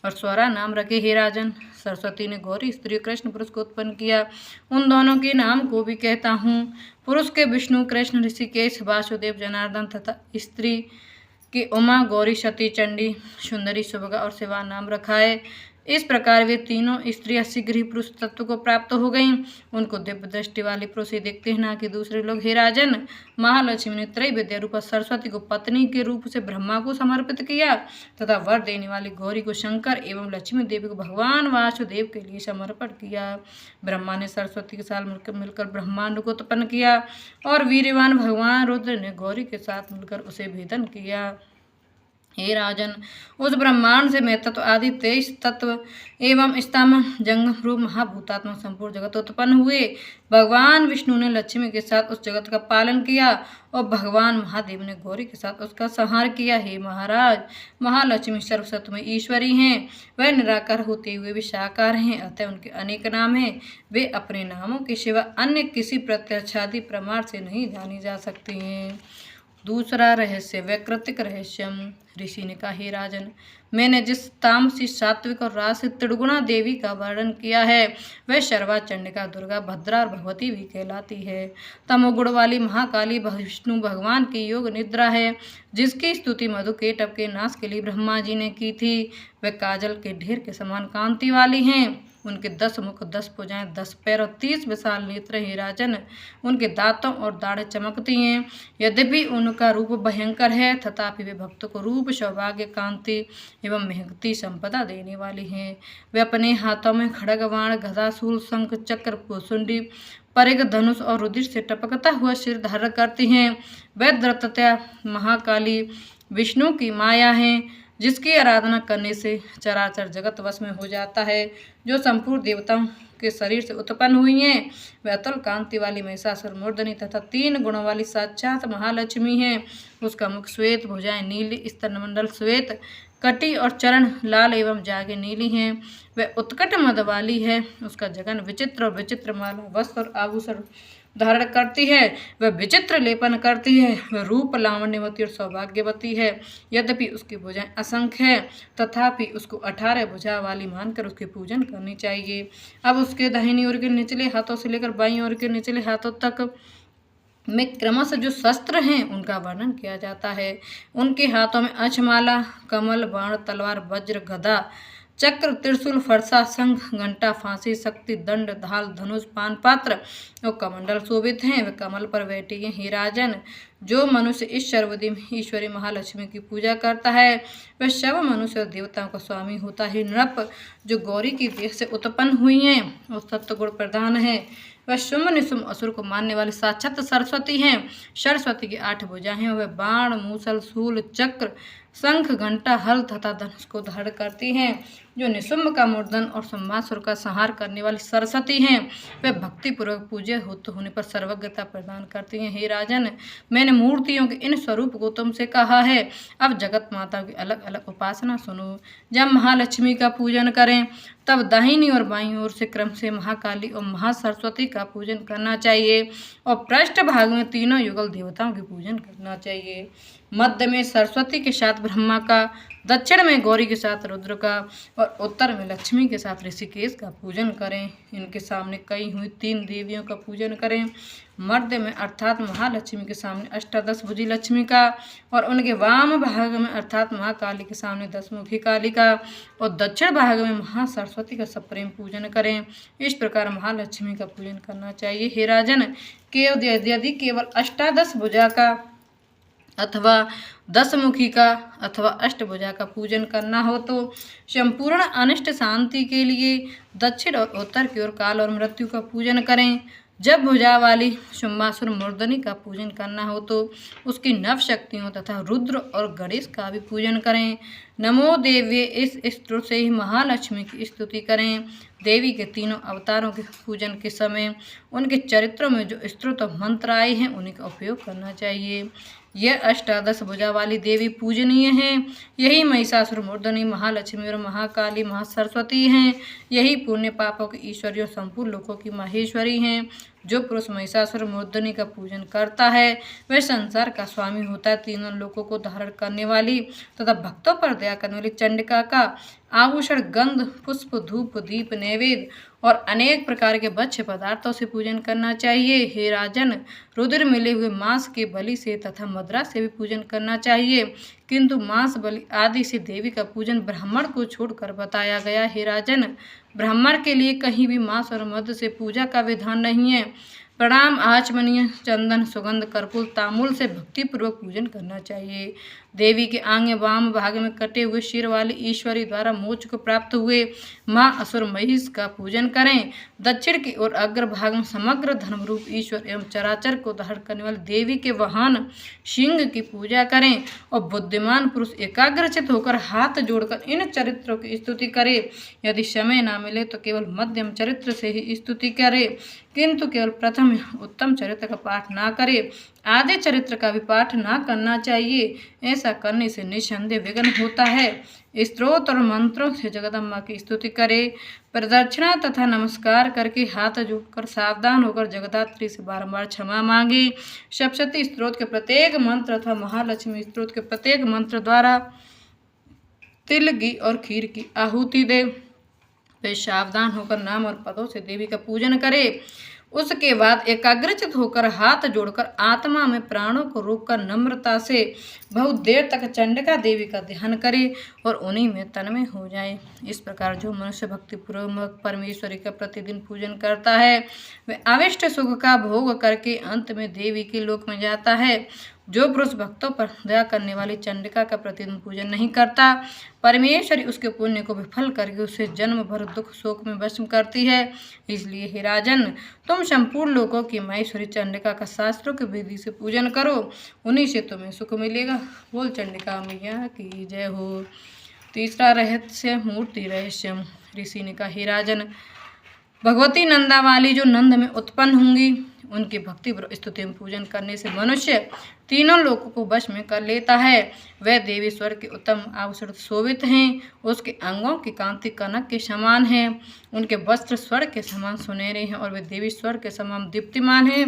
A: और स्वरा नाम रखे। हे राजन, सरस्वती ने गौरी स्त्री कृष्ण पुरुष को उत्पन्न किया। उन दोनों के नाम को भी कहता हूँ। पुरुष के विष्णु, कृष्ण, ऋषिकेश, वासुदेव, जनार्दन तथा स्त्री के उमा, गौरी, सती, चंडी, सुंदरी, सुभगा और शिवा नाम रखा है। इस प्रकार वे तीनों स्त्रियां शीघ्र ही पुरुष तत्व को प्राप्त हो गईं। उनको दिव्य दृष्टि वाले पुरुष ही देखते हैं, ना कि दूसरे लोग। हे राजन, महालक्ष्मी ने त्रय विद्या रूपा सरस्वती को पत्नी के रूप से ब्रह्मा को समर्पित किया तथा वर देने वाली गौरी को शंकर एवं लक्ष्मी देवी को भगवान वासुदेव के लिए समर्पण किया। ब्रह्मा ने सरस्वती के साथ मिलकर ब्रह्मांड को उत्पन्न किया और वीरवान भगवान रुद्र ने गौरी के साथ मिलकर उसे भेदन किया। हे राजन, उस ब्रह्मांड से मैं तत्व आदि 23 तत्व एवं स्तंभ जंगम रूप महाभूतात्मक संपूर्ण जगत उत्पन्न हुए। भगवान विष्णु ने लक्ष्मी के साथ उस जगत का पालन किया और भगवान महादेव ने गौरी के साथ उसका संहार किया। हे महाराज, महालक्ष्मी सर्वसत्व में ईश्वरी हैं। वह निराकार होते हुए भी साकार हैं, अतः उनके अनेक नाम हैं। वे अपने नामों के सिवा अन्य किसी प्रत्यक्षादि प्रमाण से नहीं जानी जा सकती हैं। दूसरा रहस्य, वैकृतिक रहस्यम। ऋषि ने कहा, हे राजन, मैंने जिस तामसी, सात्विक और राजसिक त्रिगुणा देवी का वर्णन किया है वह सर्वा, चंडिका, दुर्गा, भद्रा और भगवती भी कहलाती है। तमोगुण वाली महाकाली विष्णु भगवान की योग निद्रा है, जिसकी स्तुति मधुकेटभ के नाश के लिए ब्रह्मा जी ने की थी। वह काजल के ढेर के समान कांति वाली हैं। उनके 10 मुख, 10 भुजाएं, 10 पैर और 30 विशाल नेत्र हैं। राजन, उनके दांतों और दाढ़ें चमकती हैं। यद्यपि उनका रूप भयंकर है, तथापि वे भक्तों को रूप, सौभाग्य, कांति एवं महंगती संपदा देने वाली हैं। वे अपने हाथों में खड्ग, बाण, गदा, शूल, शंख, चक्र, भुसुंडी, परिघ, धनुष और रुधिर से टपकता हुआ सिर धारण करती हैं। वे द्रतया महाकाली विष्णु की माया हैं, जिसकी आराधना करने से चराचर जगत वश में हो जाता है। जो संपूर्ण देवताओं के शरीर से उत्पन्न हुई हैं, वह अतुल कांति वाली महिषासुर मर्दनी तथा 3 गुणों वाली साक्षात महालक्ष्मी है। उसका मुख श्वेत, भुजाएं नीली, स्तनमंडल श्वेत, कटी और चरण लाल एवं जागे नीली हैं। वह उत्कट मद वाली है। उसका जगन विचित्र और विचित्र माला, वस्त्र और आभूषण धारण करती है। वह विचित्र लेपन करती है। वह रूप, लावण्यवती और सौभाग्यवती है। यद्यपि उसकी भुजाएं असंख्य है, तथापि उसको 18 भुजा वाली मानकर उसके पूजन करनी चाहिए। अब उसके दाहिनी ओर के निचले हाथों से लेकर बाईं ओर के निचले हाथों तक में क्रमशः जो शस्त्र हैं उनका वर्णन किया जाता है। उनके हाथों में अक्षमाला, कमल, बाण, तलवार, वज्र, गदा, चक्र, त्रिशूल, फरसा, शंख, घंटा, फांसी, शक्ति, दंड, ढाल, धनुष, पान पात्र और कमंडल शोभित हैं। वे कमल पर बैठी हैं। हे राजन, जो मनुष्य इस सर्वदिन ईश्वरी महालक्ष्मी की पूजा करता है वह सब मनुष्य और देवताओं का स्वामी होता है। नृप, जो गौरी की देह से उत्पन्न हुई हैं और सत्वगुण प्रधान है, वह शुम्भ निशुम्भ असुर को मारने वाली साक्षात सरस्वती हैं। सरस्वती की 8 भुजाएं हैं। वह बाण, मूसल, शूल, चक्र, शंख, घंटा, हल तथा धनुष को धारण करती हैं। जो निशुम्भ का मूर्धन और शुम्भासुर का संहार करने वाली सरस्वती हैं, वे भक्तिपूर्वक पूज्य होने पर सर्वज्ञता प्रदान करती हैं। हे राजन, मैंने मूर्तियों के इन स्वरूप को तुमसे कहा है। अब जगत माता की अलग अलग उपासना सुनो। जब महालक्ष्मी का पूजन करें तब दाहिनी और बाईं ओर से क्रम से महाकाली और महासरस्वती का पूजन करना चाहिए और पृष्ठ भाग में तीनों युगल देवताओं की पूजन करना चाहिए। मध्य में सरस्वती के साथ ब्रह्मा का, दक्षिण में गौरी के साथ रुद्र का और उत्तर में लक्ष्मी के साथ ऋषिकेश का पूजन करें। इनके सामने कई हुई 3 देवियों का पूजन करें। मध्य में अर्थात महालक्ष्मी के सामने अष्टादश भुजी लक्ष्मी का और उनके वाम भाग में अर्थात महाकाली के सामने 10 मुखी काली का और दक्षिण भाग में महासरस्वती का सप्रेम पूजन करें। इस प्रकार महालक्ष्मी का पूजन करना चाहिए। हे राजन, यदि केवल अष्टादश भुजा का अथवा 10 मुखी का अथवा अष्टभुजा का पूजन करना हो तो संपूर्ण अनिष्ट शांति के लिए दक्षिण और उत्तर की ओर काल और मृत्यु का पूजन करें। जब भुजा वाली शुम्भासुर मर्दनी का पूजन करना हो तो उसकी नव शक्तियों तथा रुद्र और गणेश का भी पूजन करें। नमो देव्ये, इस स्त्रोत्र से ही महालक्ष्मी की स्तुति करें। देवी के तीनों अवतारों के पूजन के समय उनके चरित्रों में जो स्तोत्र मंत्र आए हैं उन्हीं का उपयोग करना चाहिए। यह अष्टादश भुजा वाली देवी पूजनीय हैं। यही महिषासुरमर्दिनी महालक्ष्मी और महाकाली महासरस्वती हैं। यही पुण्य पापों की ईश्वरी और संपूर्ण लोकों की माहेश्वरी हैं। जो पुरुष महिषासुरमर्दिनी का पूजन करता है वह संसार का स्वामी होता है। तीनों लोकों को धारण करने वाली तथा भक्तों पर दया करने वाली चंडिका का आभूषण, गंध, पुष्प, धूप, दीप, नैवेद्य और अनेक प्रकार के भक्ष्य पदार्थों से पूजन करना चाहिए। हे राजन, रुधिर मिले हुए मांस के बलि से तथा मदिरा से भी पूजन करना चाहिए, किंतु मांस, बलि आदि से देवी का पूजन ब्राह्मण को छोड़कर बताया गया। हे राजन, ब्राह्मण के लिए कहीं भी मांस और मद से पूजा का विधान नहीं है। प्रणाम, आचमनीय, चंदन, सुगंध, कर्पूर, तांबूल से भक्तिपूर्वक पूजन करना चाहिए। देवी के आगे वाम भाग में कटे हुए सिर वाली ईश्वरी द्वारा मोक्ष को प्राप्त हुए माँ असुर महिष का पूजन करें। दक्षिण की ओर अग्रभाग में समग्र धर्म रूप ईश्वर एवं चराचर को धारण करने वाले देवी के वाहन सिंह की पूजा करें और बुद्धिमान पुरुष एकाग्रचित होकर हाथ जोड़कर इन चरित्रों की स्तुति करे। यदि समय ना मिले तो केवल मध्यम चरित्र से ही स्तुति करे, किंतु केवल प्रथम उत्तम चरित्र का पाठ ना करे, आदि चरित्र का भी पाठ ना करना चाहिए। ऐसा करने से निस्संदेह विघ्न होता है। स्तोत्र और मंत्रों से जगदम्बा की स्तुति करे। प्रदक्षिणा तथा नमस्कार करके हाथ जोड़कर सावधान होकर जगदात्री से बारंबार क्षमा मांगे। सप्तशती स्तोत्र के प्रत्येक मंत्र अथवा महालक्ष्मी स्तोत्र के प्रत्येक मंत्र द्वारा तिल घी और खीर की आहुति दे। वे सावधान होकर नाम और पदों से देवी का पूजन करे। उसके बाद एकाग्रचित होकर हाथ जोड़कर आत्मा में प्राणों को रोककर नम्रता से बहुत देर तक चंडिका देवी का ध्यान करे और उन्हीं में तन्मय हो जाए। इस प्रकार जो मनुष्य भक्तिपूर्वक परमेश्वरी का प्रतिदिन पूजन करता है वह अविष्ट सुख का भोग करके अंत में देवी के लोक में जाता है। जो पुरुष भक्तों पर दया करने वाली चंडिका का प्रतिदिन पूजन नहीं करता, परमेश्वरी उसके पुण्य को विफल करके उसे जन्म भर दुख शोक में भस्म करती है। इसलिए हे राजन, तुम संपूर्ण लोकों की महेश्वरी चंडिका का शास्त्रों की विधि से पूजन करो, उन्हीं से तुम्हें सुख मिलेगा। बोल चंडिका मैया की जय हो। तीसरा रहस्य मूर्ति रहस्यम। ऋषि ने कहा, हे राजन, भगवती नंदा वाली जो नंद में उत्पन्न होंगी उनकी भक्ति स्तुति में पूजन करने से मनुष्य तीनों लोकों को वश में कर लेता है। वह देवी स्वर्ग के उत्तम आभूषण शोभित हैं, उसके अंगों की कांति कनक के समान है, उनके वस्त्र स्वर्ग के समान सुनहरे हैं और वे देवी स्वर्ग के समान दीप्तिमान हैं।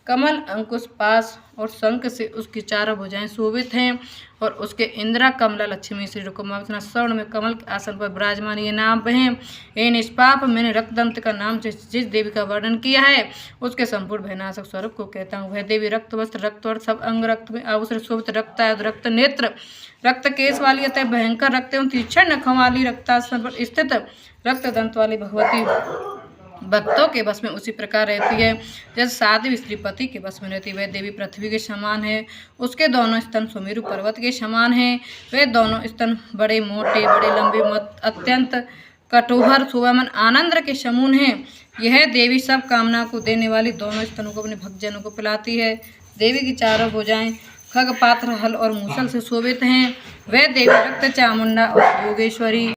A: कमल, अंकुश, पास और शंख से उसकी चारों भुजाएं शोभित हैं और उसके इंदिरा, कमला, लक्ष्मी, श्री रुक्मा स्वर्ण में कमल के आसन पर विराजमान ये नाम हैं। ये निष्पाप मैंने रक्तदंत का नाम से जिस देवी का वर्णन किया है उसके संपूर्ण भयनाशक स्वरूप को कहता हूँ। वह देवी रक्त वस्त्र, रक्त और सब अंग रक्त में आभूषण शोभित, रक्तायुध, रक्त नेत्र, रक्त केश वाली अतः भयंकर रक्त एवं तीक्ष्ण नखों वाली, रक्तासन पर स्थित रक्त दंत वाली भगवती भक्तों के बस में उसी प्रकार रहती है जैसे साध्वी स्त्री पति के बस में रहती है। वह देवी पृथ्वी के समान है, उसके दोनों स्तन सुमेरु पर्वत के समान हैं। वे दोनों स्तन बड़े मोटे, बड़े लंबे, अत्यंत कठोर, सुवमन, आनंद के समून हैं। यह देवी सब कामना को देने वाली दोनों स्तनों को अपने भक्तजनों को पिलाती है। देवी की चारों भुजाएं खग, पात्र, हल और मूसल से शोभित हैं। वह देवी रक्त चामुंडा और योगेश्वरी